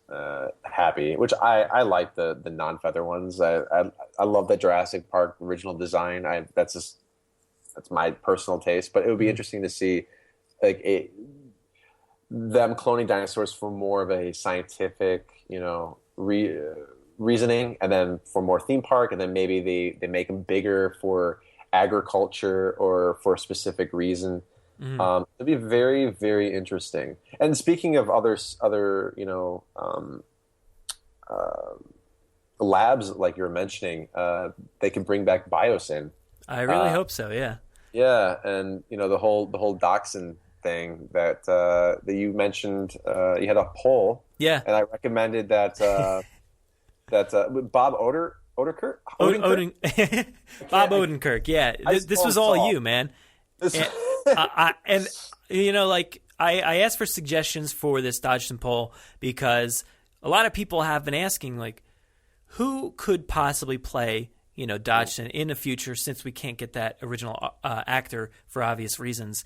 happy. Which I like the non-feather ones. I love the Jurassic Park original design. That's my personal taste. But it would be interesting to see like them cloning dinosaurs for more of a scientific, reasoning, and then for more theme park, and then maybe they make them bigger for agriculture or for a specific reason. It'll be very, very interesting. And speaking of other labs, like you were mentioning, they can bring back Biosyn. I really hope so. Yeah. Yeah, and the whole Dodgson thing that you mentioned. You had a poll. Yeah. And I recommended that Bob Odenkirk. Bob Odenkirk. Yeah. This was all you, man. I asked for suggestions for this Dodgson poll because a lot of people have been asking, like, who could possibly play, Dodgson in the future, since we can't get that original actor for obvious reasons.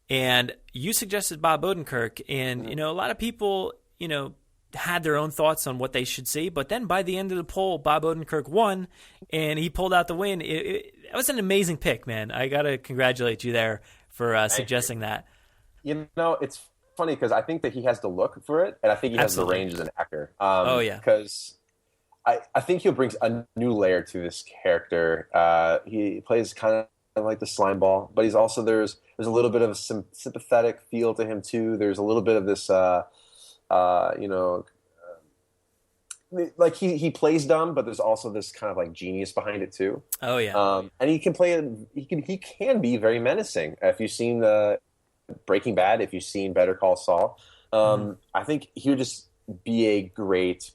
And you suggested Bob Odenkirk, and, a lot of people, had their own thoughts on what they should see. But then by the end of the poll, Bob Odenkirk won, and he pulled out the win. It was an amazing pick, man. I got to congratulate you there for suggesting that. It's funny because I think that he has the look for it, and I think he has the range as an actor. Because I think he'll bring a new layer to this character. He plays kind of like the slime ball, but he's also there's a little bit of some sympathetic feel to him too. There's a little bit of this like he plays dumb, but there's also this kind of like genius behind it too. Oh yeah. And he can play. He can be very menacing. If you've seen Breaking Bad, if you've seen Better Call Saul, I think he would just be a great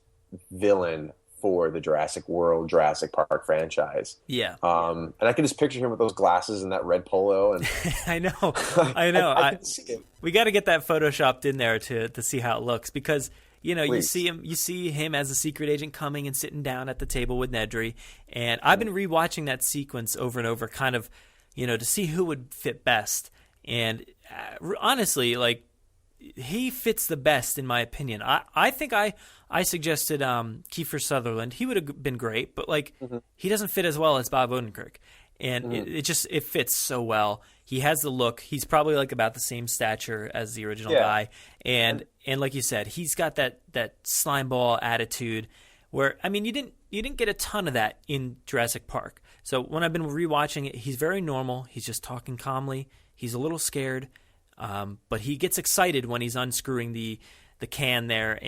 villain for the Jurassic Park franchise. Yeah. And I can just picture him with those glasses and that red polo. And I know. I can see him. We got to get that photoshopped in there to see how it looks, because you see him as a secret agent coming and sitting down at the table with Nedry, and I've been rewatching that sequence over and over, kind of, to see who would fit best. And honestly, like, he fits the best in my opinion. I think I suggested Kiefer Sutherland. He would have been great, but like he doesn't fit as well as Bob Odenkirk, and it fits so well. He has the look. He's probably like about the same stature as the original guy, and like you said, he's got that slime ball attitude. Where, I mean, you didn't get a ton of that in Jurassic Park. So when I've been rewatching it, he's very normal. He's just talking calmly. He's a little scared. But he gets excited when he's unscrewing the can there,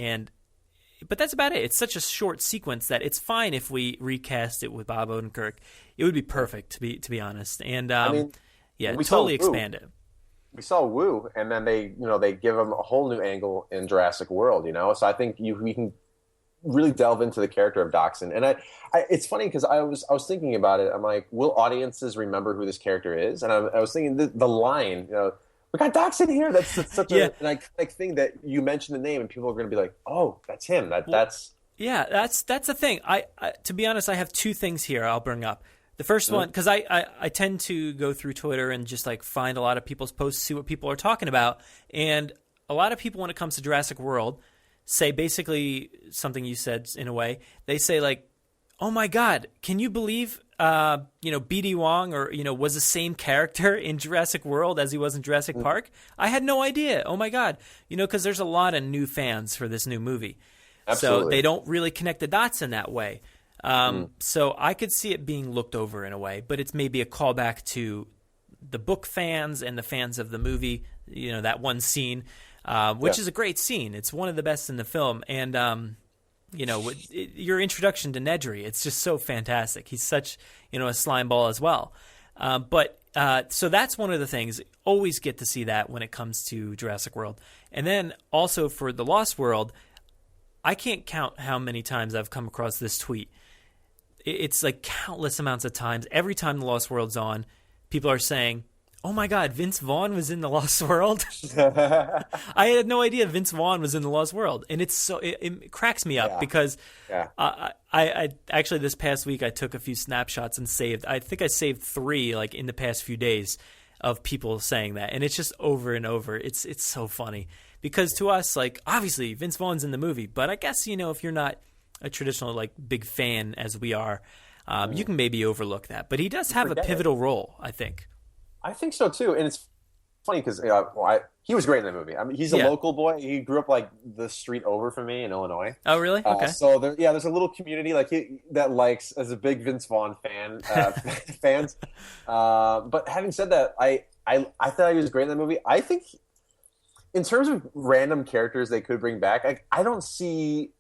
but that's about it. It's such a short sequence that it's fine if we recast it with Bob Odenkirk. It would be perfect, to be honest. And we totally expand it. We saw Wu, and then they give him a whole new angle in Jurassic World. So I think we can really delve into the character of Dodgson. And it's funny because I was thinking about it. I'm like, will audiences remember who this character is? And I was thinking the line, we got Dodgson here. That's such an iconic thing that you mention the name and people are going to be like, oh, that's him. That's the thing. I to be honest, I have two things here I'll bring up. The first one, because I tend to go through Twitter and just like find a lot of people's posts, see what people are talking about, and a lot of people, when it comes to Jurassic World, say basically something you said in a way. They say like, oh my God, can you believe B.D. Wong was the same character in Jurassic World as he was in Jurassic Park? I had no idea. Oh my God. Because there's a lot of new fans for this new movie. Absolutely. So they don't really connect the dots in that way. So I could see it being looked over in a way, but it's maybe a callback to the book fans and the fans of the movie, that one scene, which is a great scene. It's one of the best in the film. And, your introduction to Nedry, it's just so fantastic. He's such, a slime ball as well. So that's one of the things. Always get to see that when it comes to Jurassic World. And then also for The Lost World, I can't count how many times I've come across this tweet. It's like countless amounts of times. Every time The Lost World's on, people are saying, oh my God, Vince Vaughn was in The Lost World. I had no idea Vince Vaughn was in The Lost World, and it cracks me up because I actually this past week I took a few snapshots and saved. I think I saved 3 like in the past few days of people saying that, and it's just over and over. It's so funny because to us, like obviously Vince Vaughn's in the movie, but I guess if you're not a traditional like big fan as we are, you can maybe overlook that. But he does have a pivotal role, I think. I think so too, and it's funny because he was great in the movie. I mean, he's a local boy. He grew up like the street over from me in Illinois. Oh, really? Okay. So there's a little community like that likes as a big Vince Vaughn fans. But having said that, I thought he was great in the movie. I think in terms of random characters they could bring back, I don't see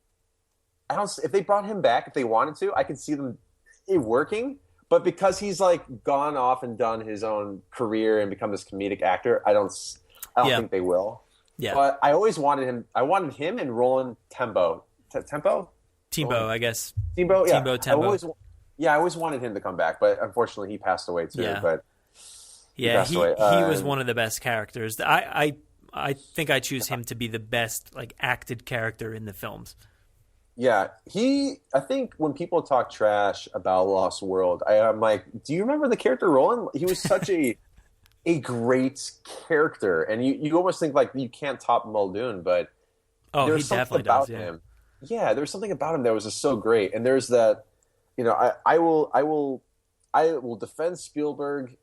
if they brought him back if they wanted to. I could see them working. But because he's like gone off and done his own career and become this comedic actor, I don't think they will. Yeah. But I always wanted him. I wanted him and Roland Tembo. Tempo, I guess. Tembo, yeah. Tembo. I always wanted him to come back, but unfortunately he passed away too. Yeah. But he was one of the best characters. I think I choose him to be the best like acted character in the films. Yeah, I think when people talk trash about Lost World, I'm like, do you remember the character Roland? He was such a great character, and you almost think like you can't top Muldoon, but there's something about him. Yeah, there's something about him that was just so great, and there's that. I will defend Spielberg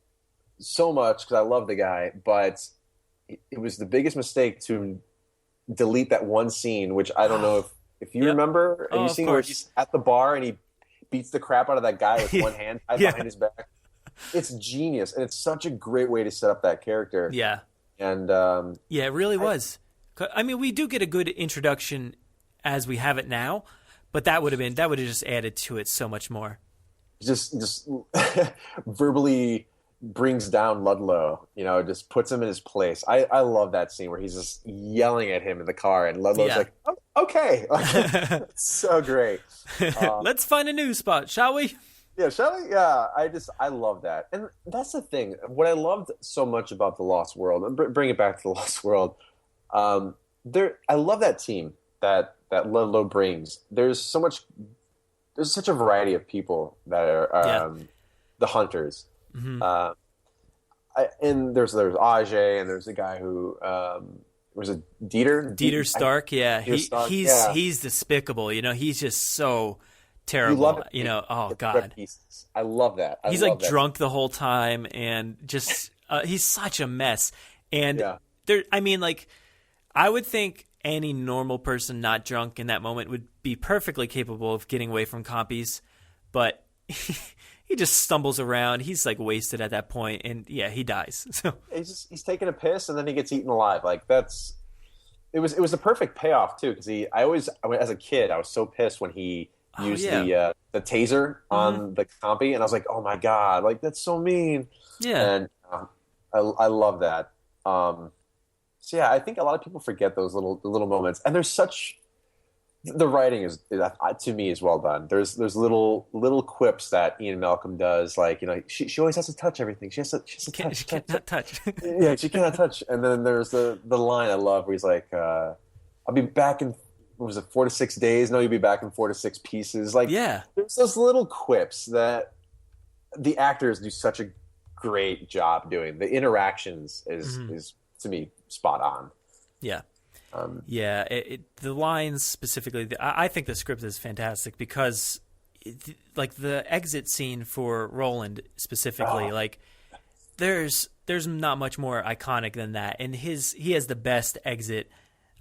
so much because I love the guy, but it was the biggest mistake to delete that one scene, which I don't know if you remember, and you seen where he's at the bar and he beats the crap out of that guy with one hand tied behind his back. It's genius, and it's such a great way to set up that character. Yeah, and it really was. I mean, we do get a good introduction as we have it now, but that would have just added to it so much more. Just verbally brings down Ludlow, just puts him in his place. I love that scene where he's just yelling at him in the car, and Ludlow's like, oh, okay. It's so great. Let's find a new spot, shall we? Yeah, shall we? Yeah, I love that. And that's the thing. What I loved so much about The Lost World, and bring it back to The Lost World, I love that team that Ludlow brings. There's such a variety of people that are the hunters. Mm-hmm. And there's Ajay, and there's a guy who was a Dieter Stark. He's despicable. He's just so terrible. Oh God, I love that. He's like drunk the whole time, and just he's such a mess. And I would think any normal person not drunk in that moment would be perfectly capable of getting away from compies, but he just stumbles around. He's like wasted at that point, and he dies. So he's taking a piss, and then he gets eaten alive. Like it was the perfect payoff too, because as a kid I was so pissed when he used the taser on the compy, and I was like, oh my God, like that's so mean. Yeah, and I love that. So I think a lot of people forget those little moments, and there's the writing is to me is well done. There's little quips that Ian Malcolm does, like she always has to touch everything. She cannot touch. Yeah, she cannot touch. And then there's the line I love where he's like, "I'll be back in 4 to 6 days? No, you'll be back in 4 to 6 pieces." Like, there's those little quips that the actors do such a great job doing. The interactions is to me spot on. Yeah. The lines specifically, I think the script is fantastic because like the exit scene for Roland specifically, like there's not much more iconic than that, and he has the best exit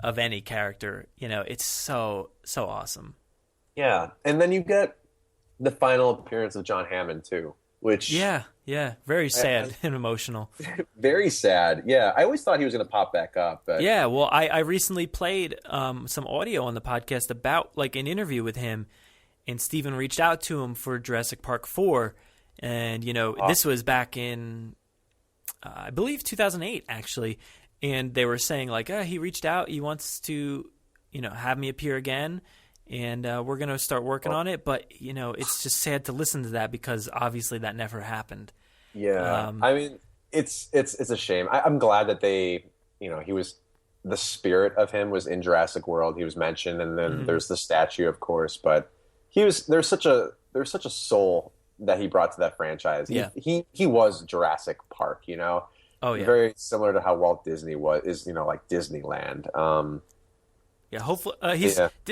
of any character. It's so awesome. Yeah, and then you get the final appearance of John Hammond too, which very sad and emotional. Very sad. Yeah, I always thought he was going to pop back up. But... Yeah, well, I recently played some audio on the podcast about like an interview with him, and Steven reached out to him for Jurassic Park 4, and this was back in I believe 2008 actually, and they were saying like, he reached out, he wants to have me appear again. And we're going to start working on it. But, it's just sad to listen to that because obviously that never happened. Yeah. I mean, it's a shame. I'm glad that they, he was, the spirit of him was in Jurassic World. He was mentioned, and then there's the statue, of course. But there's such a soul that he brought to that franchise. Yeah. He was Jurassic Park, Oh yeah. Very similar to how Walt Disney is like Disneyland. Yeah, hopefully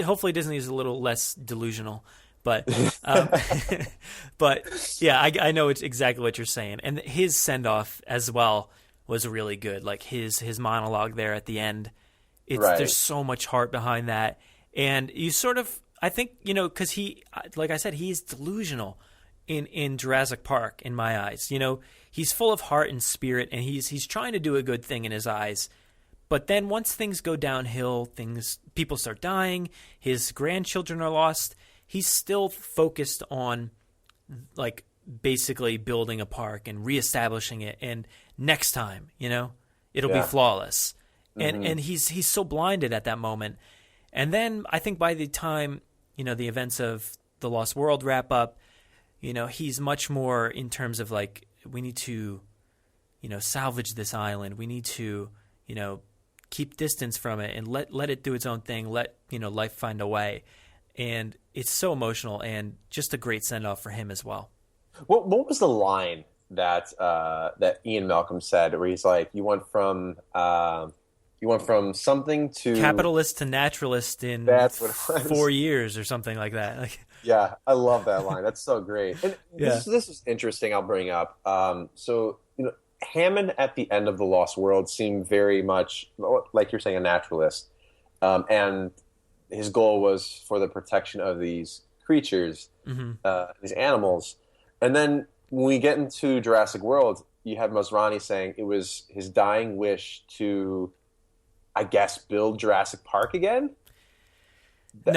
hopefully Disney is a little less delusional, but but yeah, I know it's exactly what you're saying, and his send off as well was really good. Like his monologue there at the end, there's so much heart behind that, and you sort of, I think, because he, like I said, he's delusional in Jurassic Park in my eyes. He's full of heart and spirit, and he's trying to do a good thing in his eyes. But then once things go downhill, people start dying, his grandchildren are lost, he's still focused on like basically building a park and reestablishing it, and next time, it'll be flawless. And he's so blinded at that moment. And then I think by the time, the events of The Lost World wrap up, he's much more in terms of like, we need to, salvage this island. We need to, keep distance from it and let it do its own thing. Let, life find a way. And it's so emotional and just a great send off for him as well. What was the line that Ian Malcolm said where he's like, you went from something to capitalist to naturalist in that's what it was. 4 years or something like that. Like, yeah, I love that line. That's so great. And this is interesting. I'll bring up. So Hammond at the end of The Lost World seemed very much like you're saying, a naturalist, and his goal was for the protection of these creatures, these animals. And then when we get into Jurassic World, you have Masrani saying it was his dying wish to, I guess, build Jurassic Park again. That's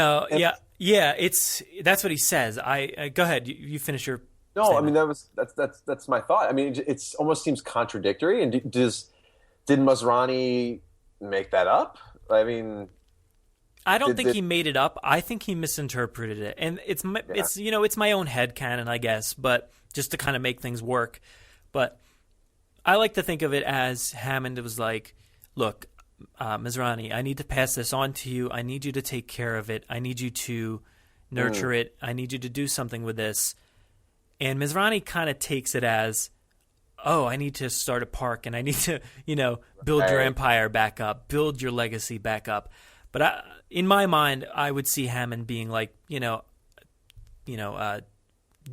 what he says. I go ahead. You finish your. No, statement. I mean that's my thought. I mean, it almost seems contradictory. And did Masrani make that up? I mean, I don't think he made it up. I think he misinterpreted it, and it's my own headcanon, I guess, but just to kind of make things work. But I like to think of it as Hammond was like, look, Masrani, I need to pass this on to you. I need you to take care of it. I need you to nurture it. I need you to do something with this. And Masrani kind of takes it as, oh, I need to start a park and I need to, build your empire back up, build your legacy back up. But in my mind, I would see Hammond being like,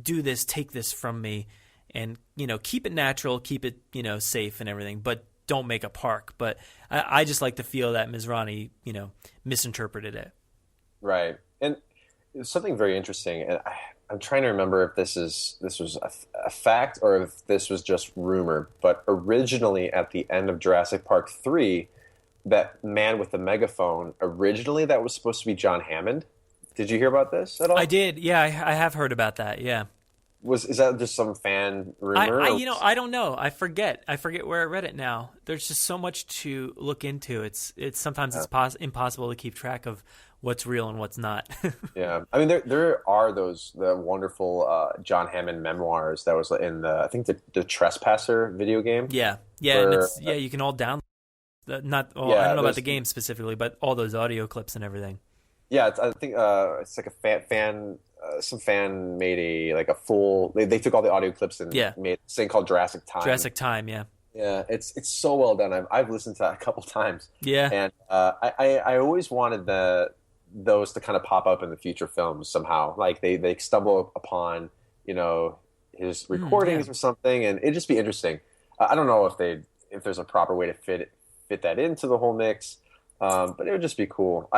do this, take this from me, and keep it natural, keep it safe and everything, but don't make a park. But I just like to feel that Masrani misinterpreted it. Right, and it's something very interesting, and I'm trying to remember if this was a fact or if this was just rumor. But originally, at the end of Jurassic Park 3. That man with the megaphone, originally that was supposed to be John Hammond. Did you hear about this at all? I did. Yeah, I have heard about that. Yeah. Is that just some fan rumor? I don't know. I forget where I read it now. There's just so much to look into. It's sometimes impossible to keep track of what's real and what's not. Yeah. I mean, there are the wonderful John Hammond memoirs that was in I think the Trespasser video game. Yeah. Yeah. And you can all download. I don't know about the game specifically, but all those audio clips and everything. Yeah, I think it's like a fan. Some fan made a full. They took all the audio clips and made this thing called Jurassic Time. Jurassic Time, yeah. Yeah, it's so well done. I've listened to that a couple times. Yeah, and I always wanted those to kind of pop up in the future films somehow. Like they stumble upon his recordings or something, and it'd just be interesting. I don't know if there's a proper way to fit that into the whole mix, but it would just be cool.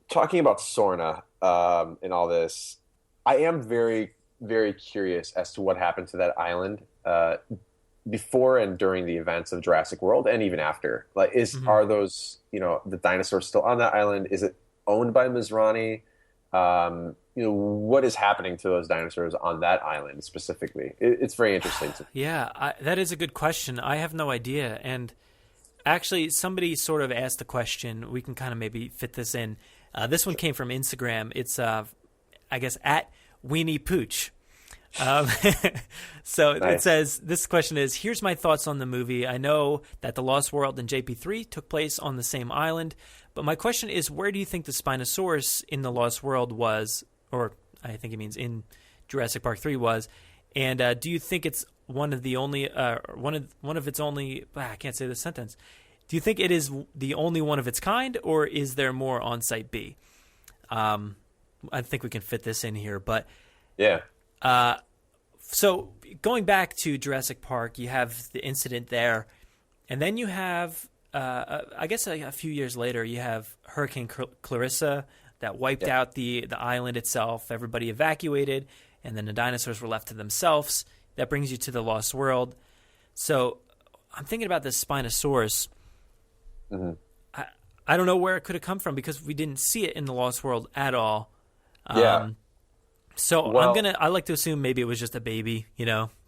Talking about Sorna and all this, I am very, very curious as to what happened to that island before and during the events of Jurassic World, and even after. Like, are those the dinosaurs still on that island? Is it owned by Masrani? What is happening to those dinosaurs on that island specifically? It's very interesting. That is a good question. I have no idea. And actually, somebody sort of asked the question. We can kind of maybe fit this in. This one came from Instagram. It's, I guess, at Weenie Pooch. Um, so Nice. it says, this question is, here's my thoughts on the movie. I know that The Lost World and JP3 took place on the same island, but my question is, where do you think the Spinosaurus in The Lost World was, or I think it means in Jurassic Park 3 was, and do you think it's one of the only, one of its only, I can't say this sentence. Do you think it is the only one of its kind, or is there more on Site B? I think we can fit this in here, but Yeah. So going back to Jurassic Park, you have the incident there, and then you have, I guess a few years later, you have Hurricane Clarissa that wiped out the island itself. Everybody evacuated, and then the dinosaurs were left to themselves. That brings you to the Lost World. So I'm thinking about this Spinosaurus. Mm-hmm. I don't know where it could have come from because we didn't see it in the Lost World at all. Yeah. So I like to assume maybe it was just a baby,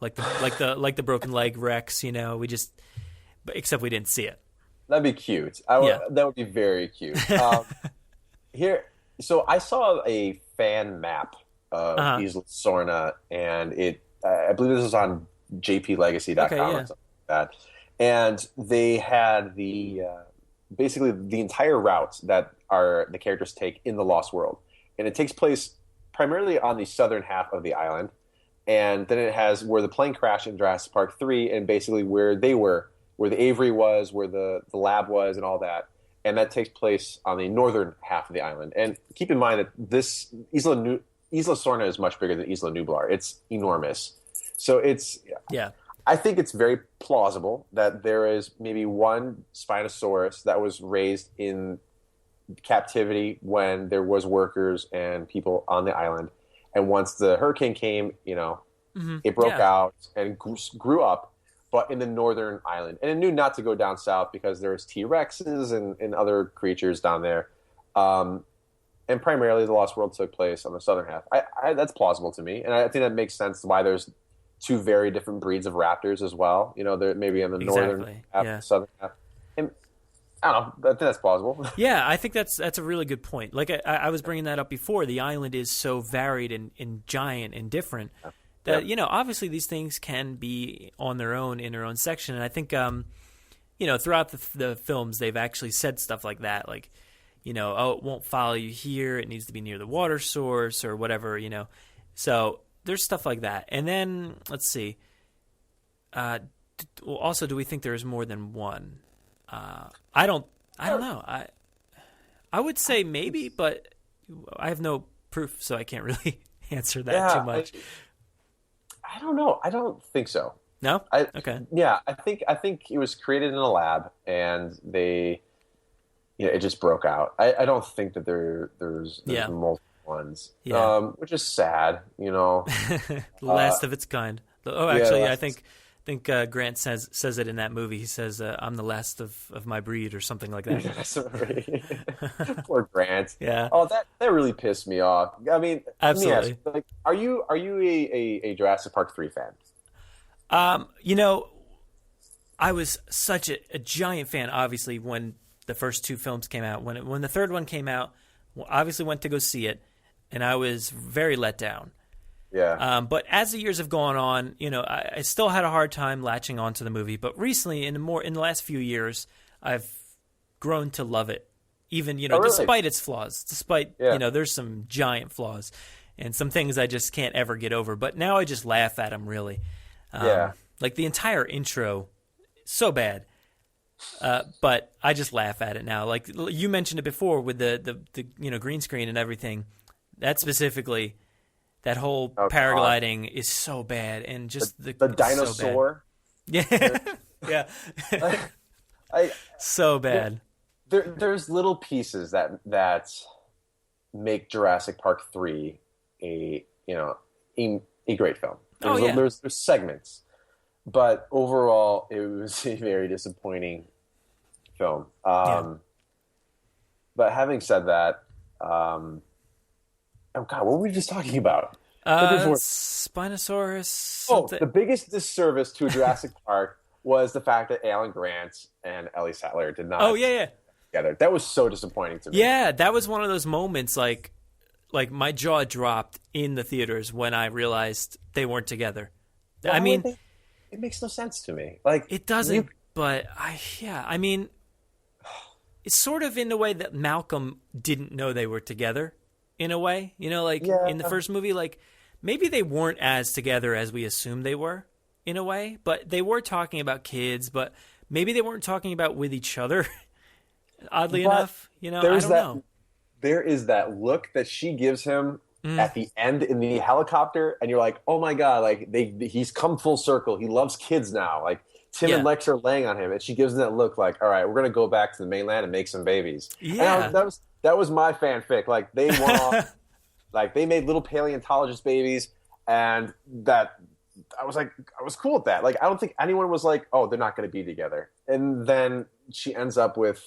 like the broken leg Rex, except we didn't see it. That'd be cute. That would be very cute. So I saw a fan map of Isla Sorna, and I believe this was on jplegacy.com or something like that. And they had basically the entire route that the characters take in the Lost World. And it takes place primarily on the southern half of the island. And then it has where the plane crashed in Jurassic Park 3 and basically where they were, where the Avery was, where the lab was and all that. And that takes place on the northern half of the island. And keep in mind that this Isla Sorna is much bigger than Isla Nublar. It's enormous. So I think it's very plausible that there is maybe one Spinosaurus that was raised in captivity when there was workers and people on the island, and once the hurricane came, it broke out and grew up, but in the northern island, and it knew not to go down south because there's T-Rexes and other creatures down there, and primarily the Lost World took place on the southern half. That's plausible to me, and I think that makes sense why there's two very different breeds of raptors as well. They're maybe in the northern half, southern half. And I don't know. I think that's plausible. Yeah, I think that's a really good point. Like I was bringing that up before. The island is so varied and giant and different that obviously these things can be on their own in their own section. And I think throughout the films they've actually said stuff like that, like it won't follow you here. It needs to be near the water source or whatever. So there's stuff like that. And then let's see. Also, do we think there's more than one? I don't know. I would say maybe, but I have no proof, so I can't really answer that too much. I don't know. I don't think so. No? Okay. Yeah, I think it was created in a lab, and it just broke out. I don't think that there's multiple ones, which is sad. The last of its kind. Actually, I think Grant says it in that movie. He says, "I'm the last of my breed," or something like that. Poor Grant. Yeah. Oh, that really pissed me off. I mean, absolutely. Like, are you a Jurassic Park 3 fan? I was such a giant fan. Obviously, when the first two films came out, when the third one came out, obviously went to go see it, and I was very let down. Yeah. But as the years have gone on, I still had a hard time latching onto the movie. But recently, in the last few years, I've grown to love it. Even despite its flaws, there's some giant flaws and some things I just can't ever get over. But now I just laugh at them. Really. Like the entire intro, so bad. But I just laugh at it now. Like you mentioned it before with the green screen and everything. That specifically. That whole paragliding is so bad, and just the dinosaur. So yeah. So bad. There's little pieces that make Jurassic Park 3 a great film. There's segments, but overall it was a very disappointing film. But having said that. Oh God, what were we just talking about? Spinosaurus. The biggest disservice to Jurassic Park was the fact that Alan Grant and Ellie Sattler did not. Oh yeah. Together. That was so disappointing to me. Yeah, that was one of those moments. Like like my jaw dropped in the theaters when I realized they weren't together. Well, I mean, it makes no sense to me. Like it doesn't, but I mean, it's sort of in the way that Malcolm didn't know they were together in a way, in the first movie, like maybe they weren't as together as we assumed they were in a way, but they were talking about kids, but maybe they weren't talking about with each other. Oddly enough, I don't know. There is that look that she gives him at the end in the helicopter, and you're like, oh my God, like he's come full circle. He loves kids now. Like Tim and Lex are laying on him, and she gives him that look like, all right, we're going to go back to the mainland and make some babies. Yeah. And that was my fanfic. Like they went off, like they made little paleontologist babies, and that I was cool with that. Like I don't think anyone was like, oh, they're not going to be together. And then she ends up with.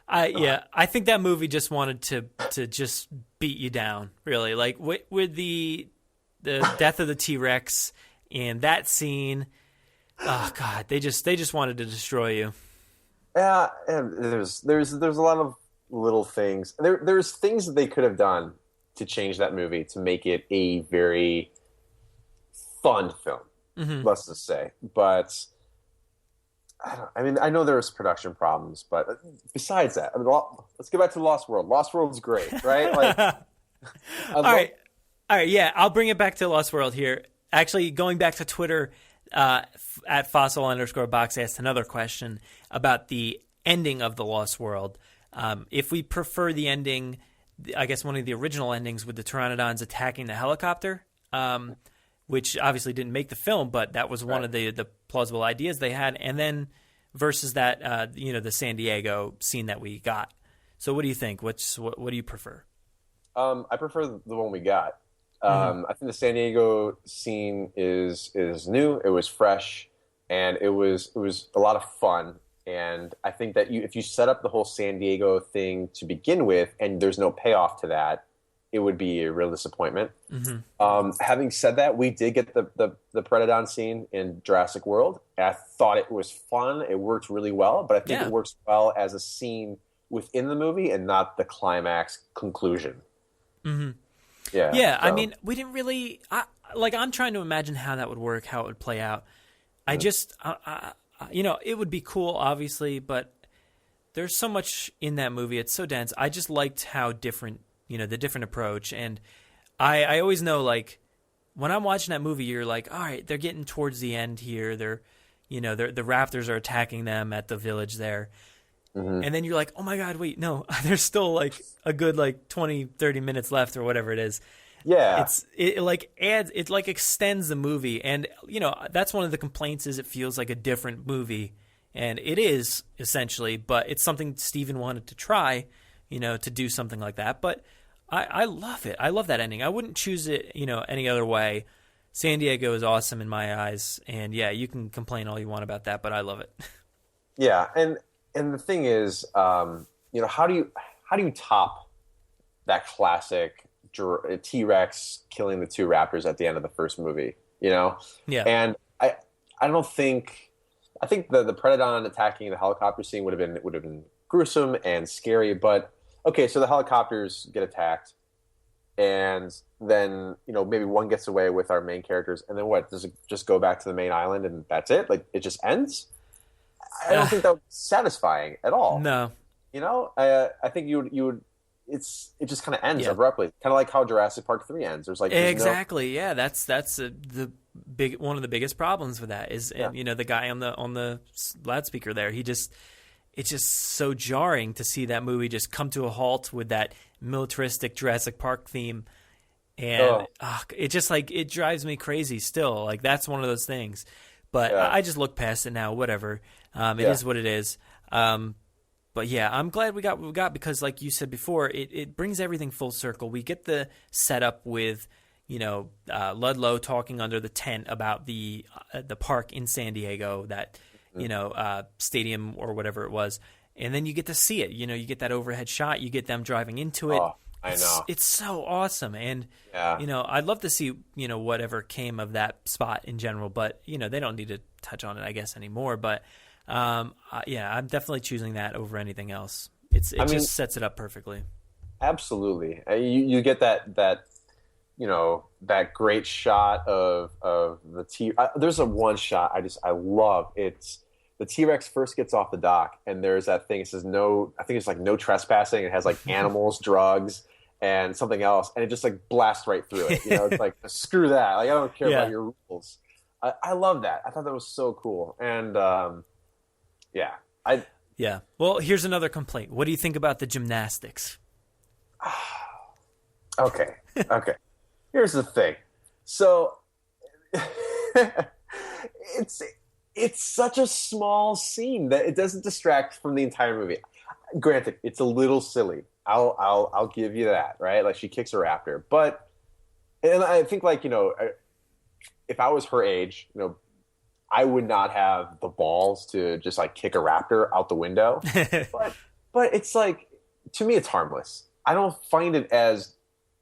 I think that movie just wanted to just beat you down, really. Like with the death of the T-Rex and that scene. Oh God, they just wanted to destroy you. Yeah, and there's a lot of little things. There's things that they could have done to change that movie to make it a very fun film. Mm-hmm. Let's just say, but. I know there was production problems, but besides that, let's get back to Lost World. Lost World's great, right? Like, all right, yeah, I'll bring it back to Lost World here. Actually, going back to Twitter, at fossil_box asked another question about the ending of the Lost World. If we prefer the ending, I guess one of the original endings with the pteranodons attacking the helicopter, which obviously didn't make the film, but that was one of the plausible ideas they had, and then versus that, the San Diego scene that we got. So what do you think? What do you prefer? I prefer the one we got. I think the San Diego scene is new. It was fresh, and it was a lot of fun. And I think that if you set up the whole San Diego thing to begin with, and there's no payoff to that, it would be a real disappointment. Mm-hmm. Having said that, we did get the Predadon scene in Jurassic World. I thought it was fun. It worked really well, but I think it works well as a scene within the movie and not the climax conclusion. Mm-hmm. Yeah. So. I mean, we didn't really. I'm trying to imagine how that would work, how it would play out. I just, it would be cool, obviously, but there's so much in that movie. It's so dense. I just liked how different. The different approach. And I always know, like, when I'm watching that movie, you're like, all right, they're getting towards the end here. The raptors are attacking them at the village there. Mm-hmm. And then you're like, oh my God, wait, no, there's still like a good, 20, 30 minutes left or whatever it is. Yeah. It extends the movie. And, that's one of the complaints is it feels like a different movie. And it is essentially, but it's something Steven wanted to try, to do something like that. But I love it. I love that ending. I wouldn't choose it, any other way. San Diego is awesome in my eyes, and yeah, you can complain all you want about that, but I love it. Yeah, and the thing is, how do you top that classic T-Rex killing the two raptors at the end of the first movie? Yeah. And I think the Predadon attacking the helicopter scene would have been gruesome and scary, but. Okay, so the helicopters get attacked, and then, maybe one gets away with our main characters, and then what? Does it just go back to the main island and that's it? Like, it just ends? I don't think that would be satisfying at all. No. I think you would it just kind of ends abruptly. Kind of like how Jurassic Park 3 ends. There's exactly, yeah. That's the big one of the biggest problems with that is, the guy on the loudspeaker there, it's just so jarring to see that movie just come to a halt with that militaristic Jurassic Park theme. And it just it drives me crazy still. Like, that's one of those things. But I just look past it now, whatever. It is what it is. But yeah, I'm glad we got what we got because, like you said before, it brings everything full circle. We get the setup with, Ludlow talking under the tent about the park in San Diego, that stadium or whatever it was. And then you get to see it. You get that overhead shot. You get them driving into it. Oh, I know. It's so awesome. And, I'd love to see, whatever came of that spot in general. But, they don't need to touch on it, I guess, anymore. But, I'm definitely choosing that over anything else. It just sets it up perfectly. Absolutely. You get that that great shot of the there's one shot I love. It's the T-Rex first gets off the dock, and there's that thing. It says no. I think it's like no trespassing. It has like animals, drugs, and something else, and it just like blasts right through it. It's like screw that. Like I don't care about your rules. I love that. I thought that was so cool, and Yeah. Well, here's another complaint. What do you think about the gymnastics? Okay. Here's the thing. So it's such a small scene that it doesn't distract from the entire movie. Granted, it's a little silly. I'll give you that, right? Like she kicks a raptor, and I think if I was her age, I would not have the balls to just like kick a raptor out the window. but it's like, to me, it's harmless. I don't find it as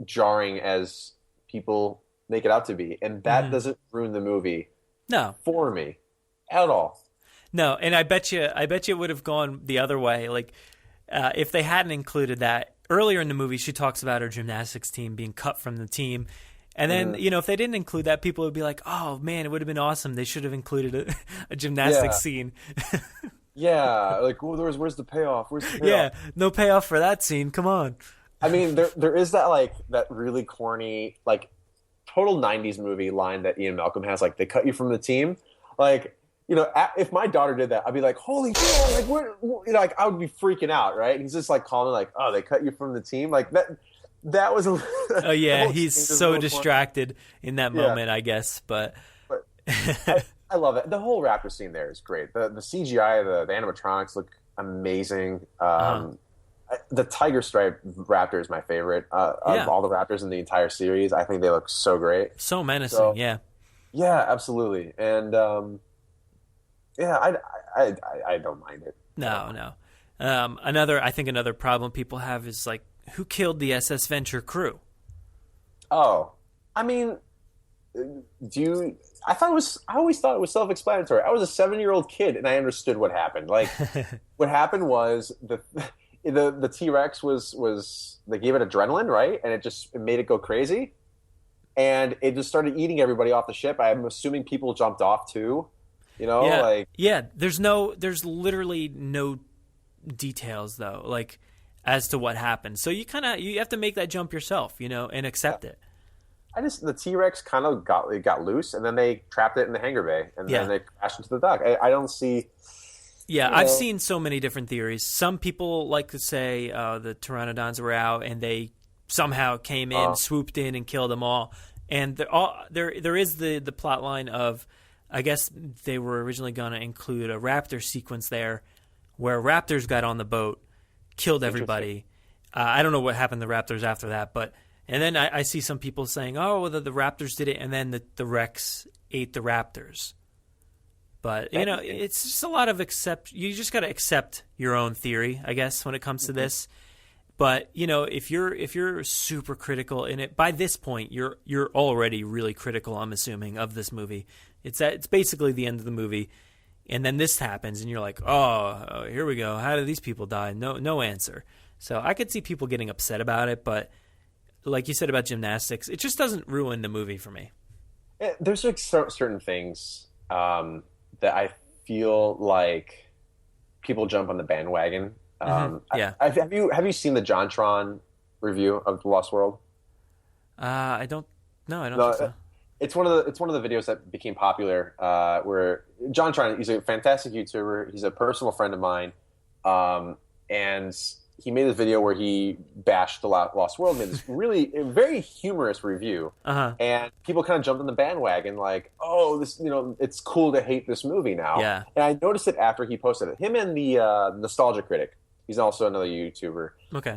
jarring as people make it out to be, and that doesn't ruin the movie. No, for me, at all. No, and I bet you it would have gone the other way. Like if they hadn't included that earlier in the movie, she talks about her gymnastics team being cut from the team. And then, if they didn't include that, people would be like, oh, man, it would have been awesome. They should have included a gymnastics scene. Yeah, like, where's the payoff? Where's the payoff? Yeah, no payoff for that scene. Come on. I mean, there is that really corny, like, total 90s movie line that Ian Malcolm has, like, they cut you from the team. Like, if my daughter did that, I'd be like, holy shit, like, I would be freaking out, right? And he's just, like, calling me, like, oh, they cut you from the team? Like, that was oh yeah, he's so distracted in that moment, I guess. But I love it. The whole raptor scene there is great. The CGI, the animatronics look amazing. The tiger stripe raptor is my favorite of all the raptors in the entire series. I think they look so great, so menacing. Yeah, absolutely. And I don't mind it. No. Another problem people have is like, who killed the SS Venture crew? Oh, I mean, I always thought it was self-explanatory. I was a 7-year-old kid and I understood what happened. Like, what happened was the T-Rex was they gave it adrenaline, right? And it made it go crazy. And it just started eating everybody off the ship. I'm assuming people jumped off too. There's literally no details though. Like, as to what happened. So you have to make that jump yourself, and accept it. The T-Rex kind of got loose, and then they trapped it in the hangar bay, and then they crashed into the dock. I don't see... Yeah, I've seen so many different theories. Some people like to say the pteranodons were out, and they somehow came in, swooped in, and killed them all. And there is the plot line of, I guess they were originally going to include a raptor sequence there, where raptors got on the boat, killed everybody. I don't know what happened to the raptors after that, and then I see some people saying, "Oh, well, the raptors did it," and then the Rex ate the raptors. But it's just a lot of you just got to accept your own theory, I guess, when it comes to this. But if you're super critical in it, by this point you're already really critical, I'm assuming, of this movie. It's basically the end of the movie. And then this happens, and you're like, oh, here we go. How did these people die? No answer. So I could see people getting upset about it, but like you said about gymnastics, it just doesn't ruin the movie for me. There's like certain things that I feel like people jump on the bandwagon. Have you seen the JonTron review of The Lost World? I don't think so. It's one of the videos that became popular. Where JonTron, he's a fantastic YouTuber. He's a personal friend of mine, and he made this video where he bashed The Lost World. Made this really very humorous review, and people kind of jumped on the bandwagon, like, "Oh, this, it's cool to hate this movie now." Yeah. And I noticed it after he posted it. Him and the Nostalgia Critic. He's also another YouTuber. Okay.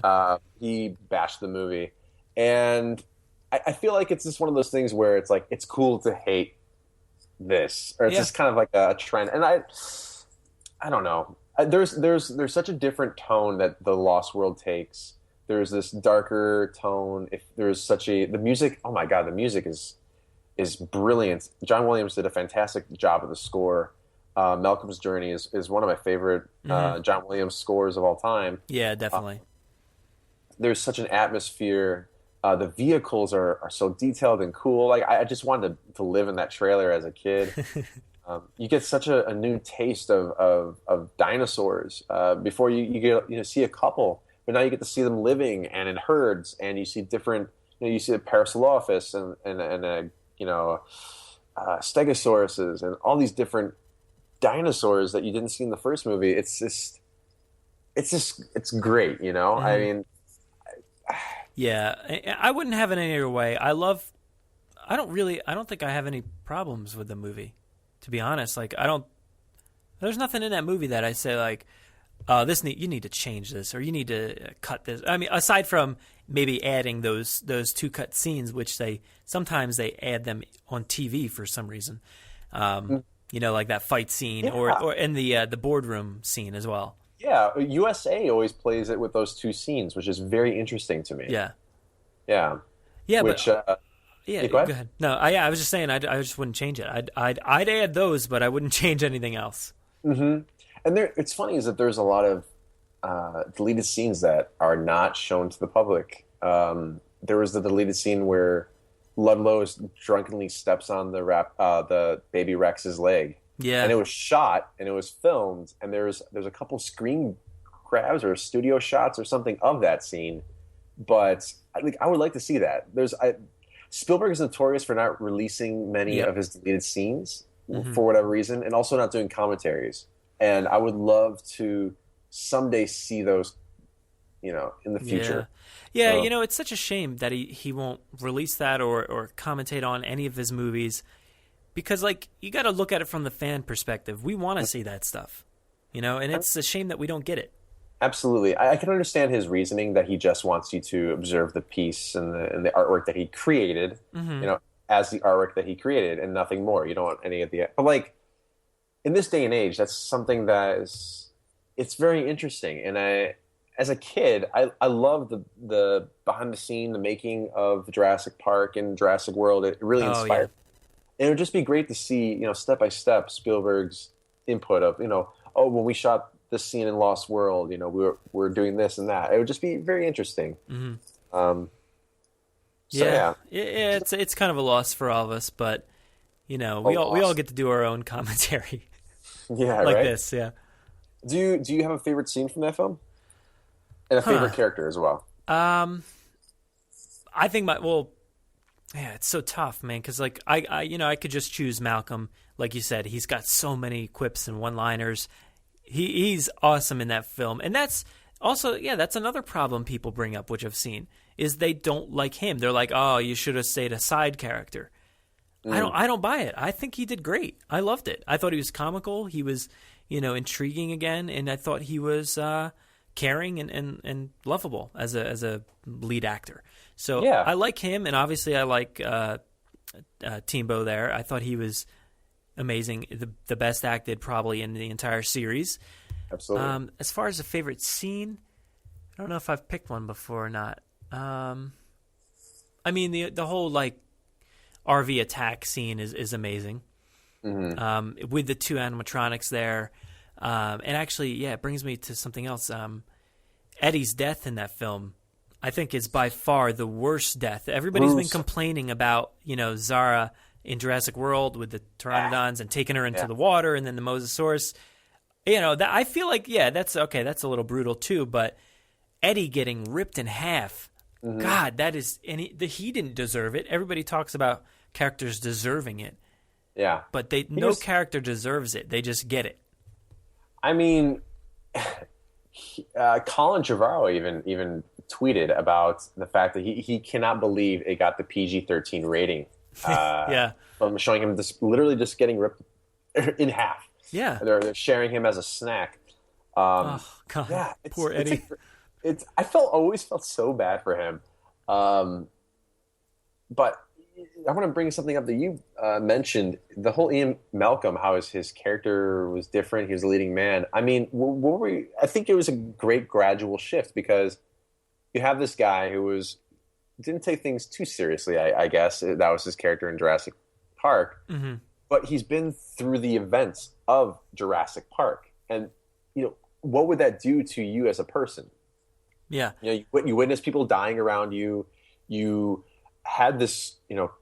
He bashed the movie, and I feel like it's just one of those things where it's like, it's cool to hate this, or it's just kind of like a trend. And I don't know. There's such a different tone that The Lost World takes. There's this darker tone. If there's the music, oh my God, the music is brilliant. John Williams did a fantastic job of the score. Malcolm's Journey is one of my favorite John Williams scores of all time. Yeah, definitely. there's such an atmosphere. The vehicles are so detailed and cool. Like I just wanted to live in that trailer as a kid. You get such a new taste of dinosaurs before you get see a couple, but now you get to see them living and in herds, and you see different. You see the Parasaurolophus and Stegosauruses and all these different dinosaurs that you didn't see in the first movie. It's great. I mean. Yeah, I wouldn't have it any other way. I don't think I have any problems with the movie, to be honest. Like, there's nothing in that movie that I say, like, you need to change this, or you need to cut this. I mean, aside from maybe adding those two cut scenes, which sometimes they add them on TV for some reason. Like that fight scene, or in the boardroom scene as well. Yeah, USA always plays it with those two scenes, which is very interesting to me. Yeah. Yeah. Yeah, which, go ahead. No, I was just saying I just wouldn't change it. I'd add those, but I wouldn't change anything else. Mm-hmm. And it's funny is that there's a lot of deleted scenes that are not shown to the public. There was the deleted scene where Ludlow drunkenly steps on the baby Rex's leg. Yeah, and it was shot and it was filmed, and there's a couple screen grabs or studio shots or something of that scene. But I would like to see that. Spielberg is notorious for not releasing many of his deleted scenes for whatever reason, and also not doing commentaries. And I would love to someday see those, in the future. Yeah, it's such a shame that he won't release that or commentate on any of his movies. Because, you got to look at it from the fan perspective. We want to see that stuff, and it's a shame that we don't get it. Absolutely. I can understand his reasoning that he just wants you to observe the piece and the artwork that he created, as the artwork that he created and nothing more. You don't want any of the... But, in this day and age, that's something that it's very interesting. And as a kid, I love the behind the scene, the making of Jurassic Park and Jurassic World. It really inspired me. And it would just be great to see, step by step, Spielberg's input of, when we shot this scene in Lost World, we're doing this and that. It would just be very interesting. Mm-hmm. It's kind of a loss for all of us, but we all get to do our own commentary. Yeah, like right? this. Yeah. Do you have a favorite scene from that film, and a favorite character as well? I think it's so tough, man, because I could just choose Malcolm. Like you said, he's got so many quips and one-liners. He's awesome in that film, and that's also that's another problem people bring up, which I've seen, is they don't like him. They're like, oh, you should have stayed a side character. I don't buy it. I think he did great. I loved it. I thought he was comical. He was intriguing again, and I thought he was caring and lovable as a lead actor. So I like him, and obviously I like Timbo there. I thought he was amazing, the best acted probably in the entire series. Absolutely. As far as a favorite scene, I don't know if I've picked one before or not. I mean, the whole RV attack scene is amazing. Mm-hmm. With the two animatronics there, and actually, it brings me to something else. Eddie's death in that film, I think, is by far the worst death. Everybody's been complaining about, Zara in Jurassic World with the pteranodons and taking her into the water, and then the Mosasaurus. That I feel like, that's okay. That's a little brutal too. But Eddie getting ripped in half, God, that is, and he didn't deserve it. Everybody talks about characters deserving it. Yeah, but no character deserves it. They just get it. I mean, Colin Trevorrow even tweeted about the fact that he cannot believe it got the PG-13 rating. From showing him literally just getting ripped in half. Yeah, they're sharing him as a snack. God, poor Eddie. I always felt so bad for him. But I want to bring something up that you mentioned. The whole Ian Malcolm, how his character was different. He was a leading man. I mean, I think it was a great gradual shift, because you have this guy who didn't take things too seriously, I guess. That was his character in Jurassic Park. Mm-hmm. But he's been through the events of Jurassic Park. And, what would that do to you as a person? Yeah. You witness people dying around you. You had this,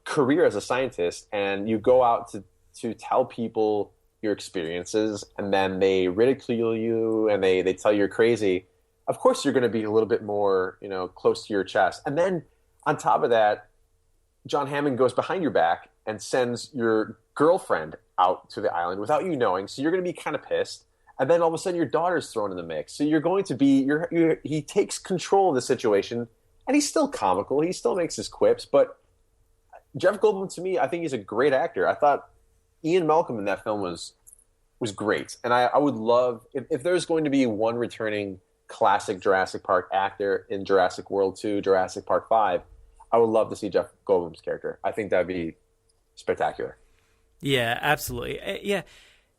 career as a scientist, and you go out to tell people your experiences, and then they ridicule you and they tell you you're crazy. Of course, you're going to be a little bit more, close to your chest. And then on top of that, John Hammond goes behind your back and sends your girlfriend out to the island without you knowing. So you're going to be kind of pissed. And then all of a sudden your daughter's thrown in the mix. So you're going to be, he takes control of the situation, and he's still comical. He still makes his quips. But Jeff Goldblum, to me, I think he's a great actor. I thought Ian Malcolm in that film was great. And I would love, if there's going to be one returning classic Jurassic Park actor in Jurassic World 2, Jurassic Park 5, I would love to see Jeff Goldblum's character. I think that'd be spectacular. Yeah, absolutely. Yeah.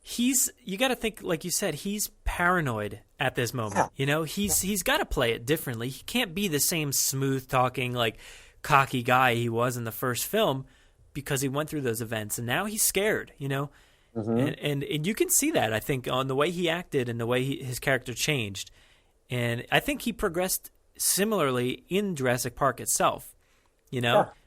You got to think, like you said, he's paranoid at this moment. Yeah. He's got to play it differently. He can't be the same smooth talking, like cocky guy he was in the first film, because he went through those events, and now he's scared, Mm-hmm. And you can see that, I think, on the way he acted and the way his character changed. And I think he progressed similarly in Jurassic Park itself,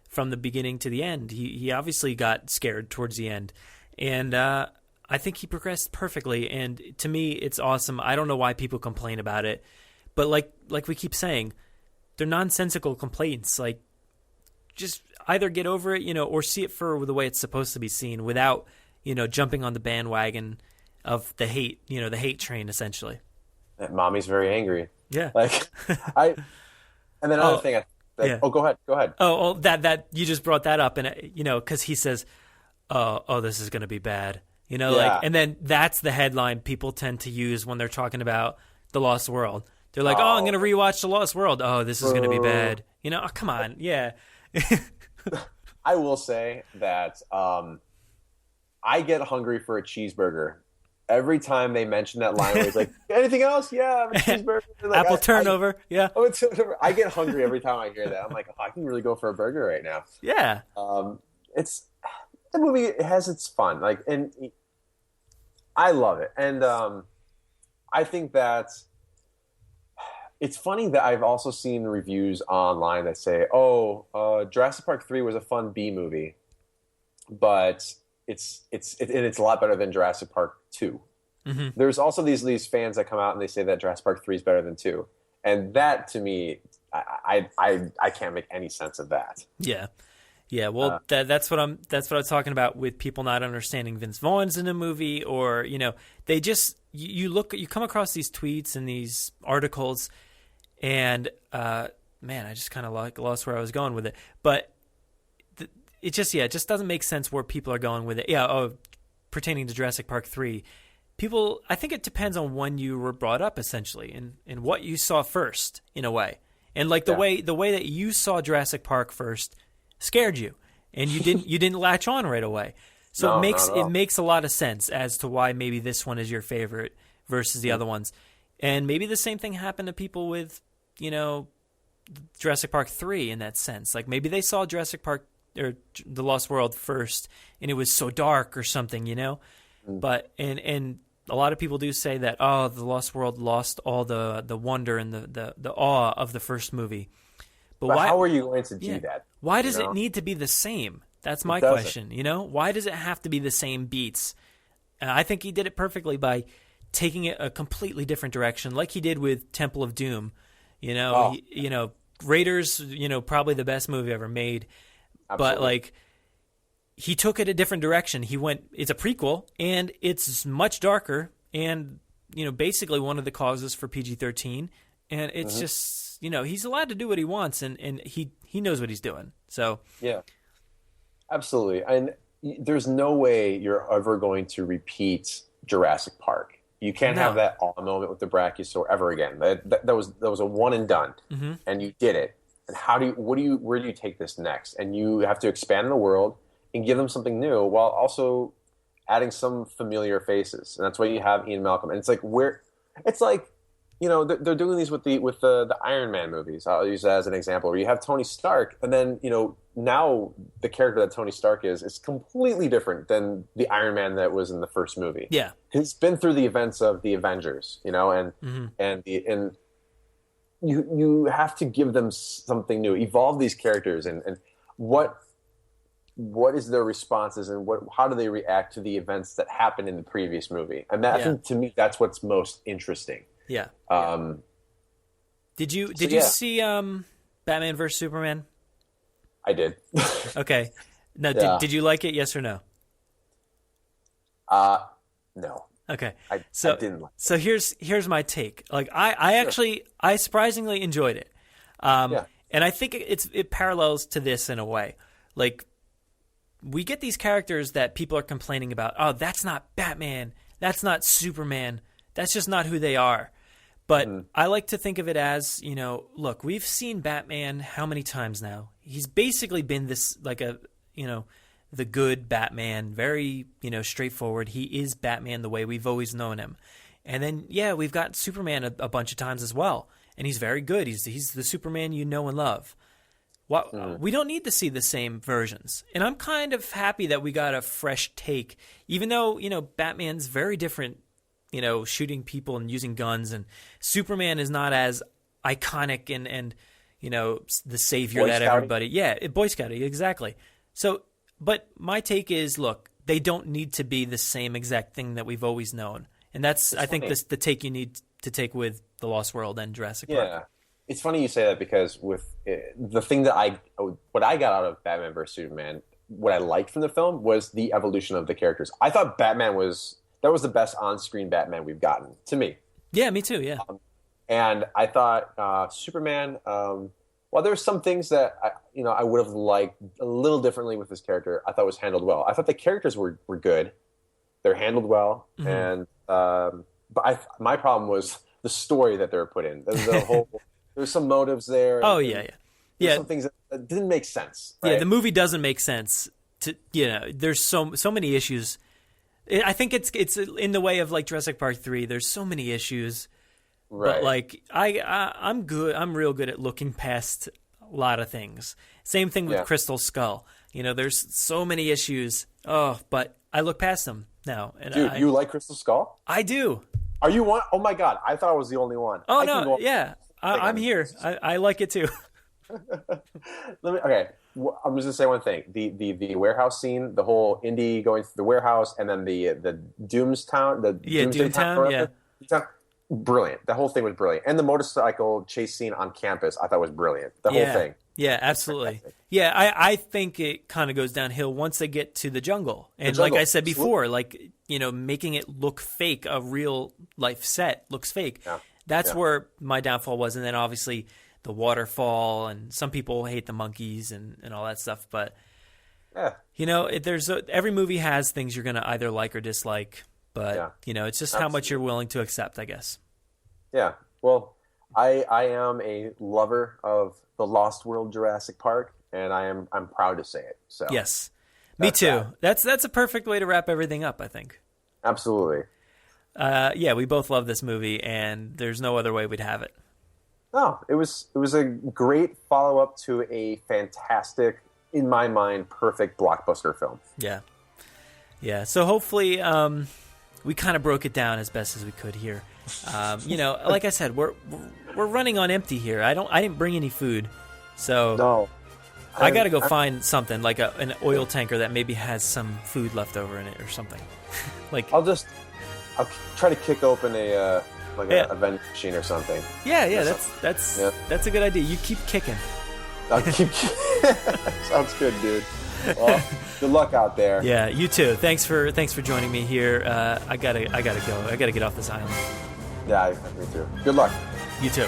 from the beginning to the end. He obviously got scared towards the end. And I think he progressed perfectly. And to me, it's awesome. I don't know why people complain about it. But like we keep saying, they're nonsensical complaints. Like, just either get over it, or see it for the way it's supposed to be seen without, jumping on the bandwagon of the hate, the hate train, essentially. Mommy's very angry. Yeah. And then another thing. Yeah. Oh, go ahead. Oh, that you just brought that up, and because he says, "Oh, this is going to be bad," and then that's the headline people tend to use when they're talking about The Lost World. They're like, "Oh, I'm going to rewatch The Lost World. Oh, this is going to be bad." Oh, come on, yeah. I will say that I get hungry for a cheeseburger every time they mention that line. Where it's like, anything else? Yeah, a cheeseburger. Like, Apple turnover. Yeah. I get hungry every time I hear that. I'm like, I can really go for a burger right now. Yeah. It's the movie. It has its fun. And I love it. And I think that it's funny that I've also seen reviews online that say, Jurassic Park 3 was a fun B movie, but it's a lot better than Jurassic Park 2. Mm-hmm. There's also these fans that come out and they say that Jurassic Park 3 is better than 2. And that, to me, I can't make any sense of that. Yeah. Yeah, well, that's what I'm talking about with people not understanding Vince Vaughn's in a movie, or they just you come across these tweets and these articles, and man, I just kind of lost where I was going with it. But it just doesn't make sense where people are going with it. Yeah, pertaining to Jurassic Park 3, people, I think it depends on when you were brought up, essentially, and what you saw first, in a way, and the way that you saw Jurassic Park first scared you, and you didn't latch on right away. So it makes a lot of sense as to why maybe this one is your favorite versus the other ones. And maybe the same thing happened to people with, Jurassic Park 3 in that sense. Like, maybe they saw Jurassic Park or The Lost World first and it was so dark or something, But and a lot of people do say that, The Lost World lost all the wonder and the awe of the first movie. But why, how are you going to do that? Why does it need to be the same? That's my question. Why does it have to be the same beats? I think he did it perfectly by taking it a completely different direction, like he did with Temple of Doom. Raiders, probably the best movie ever made. Absolutely. But he took it a different direction. It's a prequel, and it's much darker, and basically one of the causes for PG-13, and it's just. He's allowed to do what he wants, and he knows what he's doing. So yeah, absolutely. And there's no way you're ever going to repeat Jurassic Park. You can't have that awe moment with the Brachiosaur ever again. That was a one and done, and you did it. And where do you take this next? And you have to expand the world and give them something new, while also adding some familiar faces. And that's why you have Ian Malcolm. And it's like. They're doing these with the Iron Man movies. I'll use that as an example, where you have Tony Stark, and then now the character that Tony Stark is completely different than the Iron Man that was in the first movie. Yeah, he's been through the events of the Avengers, and you have to give them something new, evolve these characters, and what is their responses, and how do they react to the events that happened in the previous movie? And that, I think, to me, that's what's most interesting. Yeah. Did you see Batman vs Superman? I did. Okay. No, did you like it? Yes or no? No. Okay. I didn't like it. So here's my take. Like I surprisingly enjoyed it. And I think it parallels to this in a way. Like, we get these characters that people are complaining about. Oh, that's not Batman. That's not Superman. That's just not who they are. But I like to think of it as, look, we've seen Batman how many times now? He's basically been this, like the good Batman, very, straightforward. He is Batman the way we've always known him. And then, we've got Superman a bunch of times as well. And he's very good. He's the Superman you know and love. We don't need to see the same versions. And I'm kind of happy that we got a fresh take, even though, Batman's very different, shooting people and using guns, and Superman is not as iconic and the savior Boy that Scouting. everybody... Yeah, Boy Scouting, exactly. So, but my take is, look, they don't need to be the same exact thing that we've always known. And that's, I think, the take you need to take with The Lost World and Jurassic Park. Yeah. It's funny you say that, because with the thing that what I got out of Batman vs Superman, what I liked from the film was the evolution of the characters. I thought Batman was the best on-screen Batman we've gotten, to me. Yeah, me too. Yeah. And I thought Superman. While there's some things that I would have liked a little differently with this character, I thought was handled well. I thought the characters were good. They're handled well, and but my problem was the story that they were put in. There's some motives there. Oh, yeah. Some things that didn't make sense. Right? Yeah, the movie doesn't make sense. There's so many issues. I think it's in the way of like Jurassic Park 3. There's so many issues. Right. But like I'm good. I'm real good at looking past a lot of things. Same thing with Crystal Skull. There's so many issues. Oh, but I look past them now. And dude, you like Crystal Skull? I do. Are you one? Oh my God! I thought I was the only one. Oh no! Yeah, I'm here. I like it too. Okay, I'm just gonna say one thing: the warehouse scene, the whole Indy going through the warehouse, and then the Doomstown, Doomtown, brilliant. The whole thing was brilliant, and the motorcycle chase scene on campus, I thought was brilliant. The whole thing. Yeah, absolutely. Yeah, I think it kind of goes downhill once they get to the jungle, and like I said before, like making it look fake, a real life set looks fake. Yeah. That's where my downfall was, and then obviously the waterfall, and some people hate the monkeys and all that stuff. But every movie has things you're going to either like or dislike. But it's just how much you're willing to accept, I guess. Yeah. Well, I am a lover of the Lost World Jurassic Park, and I'm proud to say it. So yes, me too. That's a perfect way to wrap everything up, I think. Absolutely. We both love this movie, and there's no other way we'd have it. No, it was a great follow-up to a fantastic, in my mind, perfect blockbuster film. Yeah. So hopefully, we kind of broke it down as best as we could here. Like I said, we're running on empty here. I didn't bring any food, so no. I got to go find something like an oil tanker that maybe has some food left over in it or something. I'll try to kick open a vending machine or something. That's a good idea. You keep kicking. I'll keep. Sounds good, dude. Well, good luck out there. Yeah, you too. Thanks for joining me here. I gotta go. I gotta get off this island. Yeah, me too. Good luck. You too.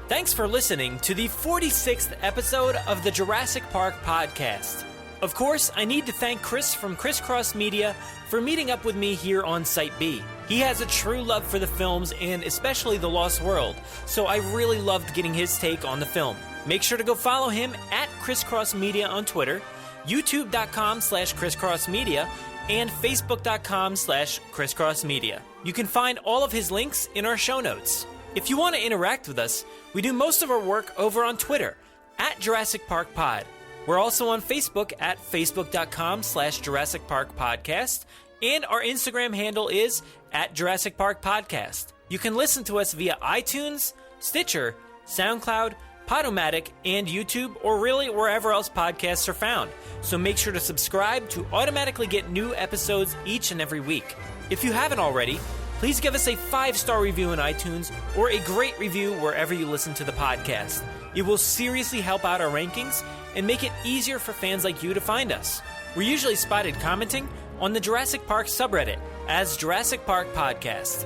Thanks for listening to the 46th episode of the Jurassic Park Podcast. Of course, I need to thank Chris from ChrisCrossMedia for meeting up with me here on Site B. He has a true love for the films and especially The Lost World, so I really loved getting his take on the film. Make sure to go follow him at ChrisCrossMedia on Twitter, youtube.com/ChrisCrossMedia, and facebook.com/ChrisCrossMedia. You can find all of his links in our show notes. If you want to interact with us, we do most of our work over on Twitter, at Jurassic Park Pod. We're also on Facebook at facebook.com/Jurassic Park Podcast, and our Instagram handle is at Jurassic Park Podcast. You can listen to us via iTunes, Stitcher, SoundCloud, Podomatic, and YouTube, or really wherever else podcasts are found. So make sure to subscribe to automatically get new episodes each and every week. If you haven't already, please give us a 5-star review in iTunes or a great review wherever you listen to the podcast. It will seriously help out our rankings and make it easier for fans like you to find us. We're usually spotted commenting on the Jurassic Park subreddit as Jurassic Park Podcast.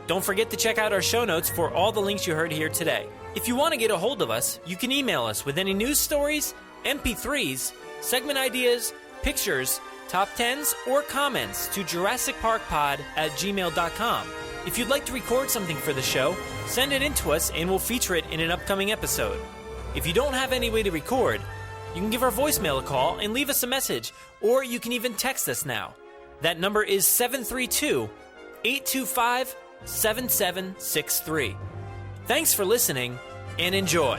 Don't forget to check out our show notes for all the links you heard here today. If you want to get a hold of us, you can email us with any news stories, MP3s, segment ideas, pictures, top 10s, or comments to JurassicParkPod@gmail.com. If you'd like to record something for the show, send it in to us and we'll feature it in an upcoming episode. If you don't have any way to record, you can give our voicemail a call and leave us a message, or you can even text us now. That number is 732-825-7763. Thanks for listening, and enjoy.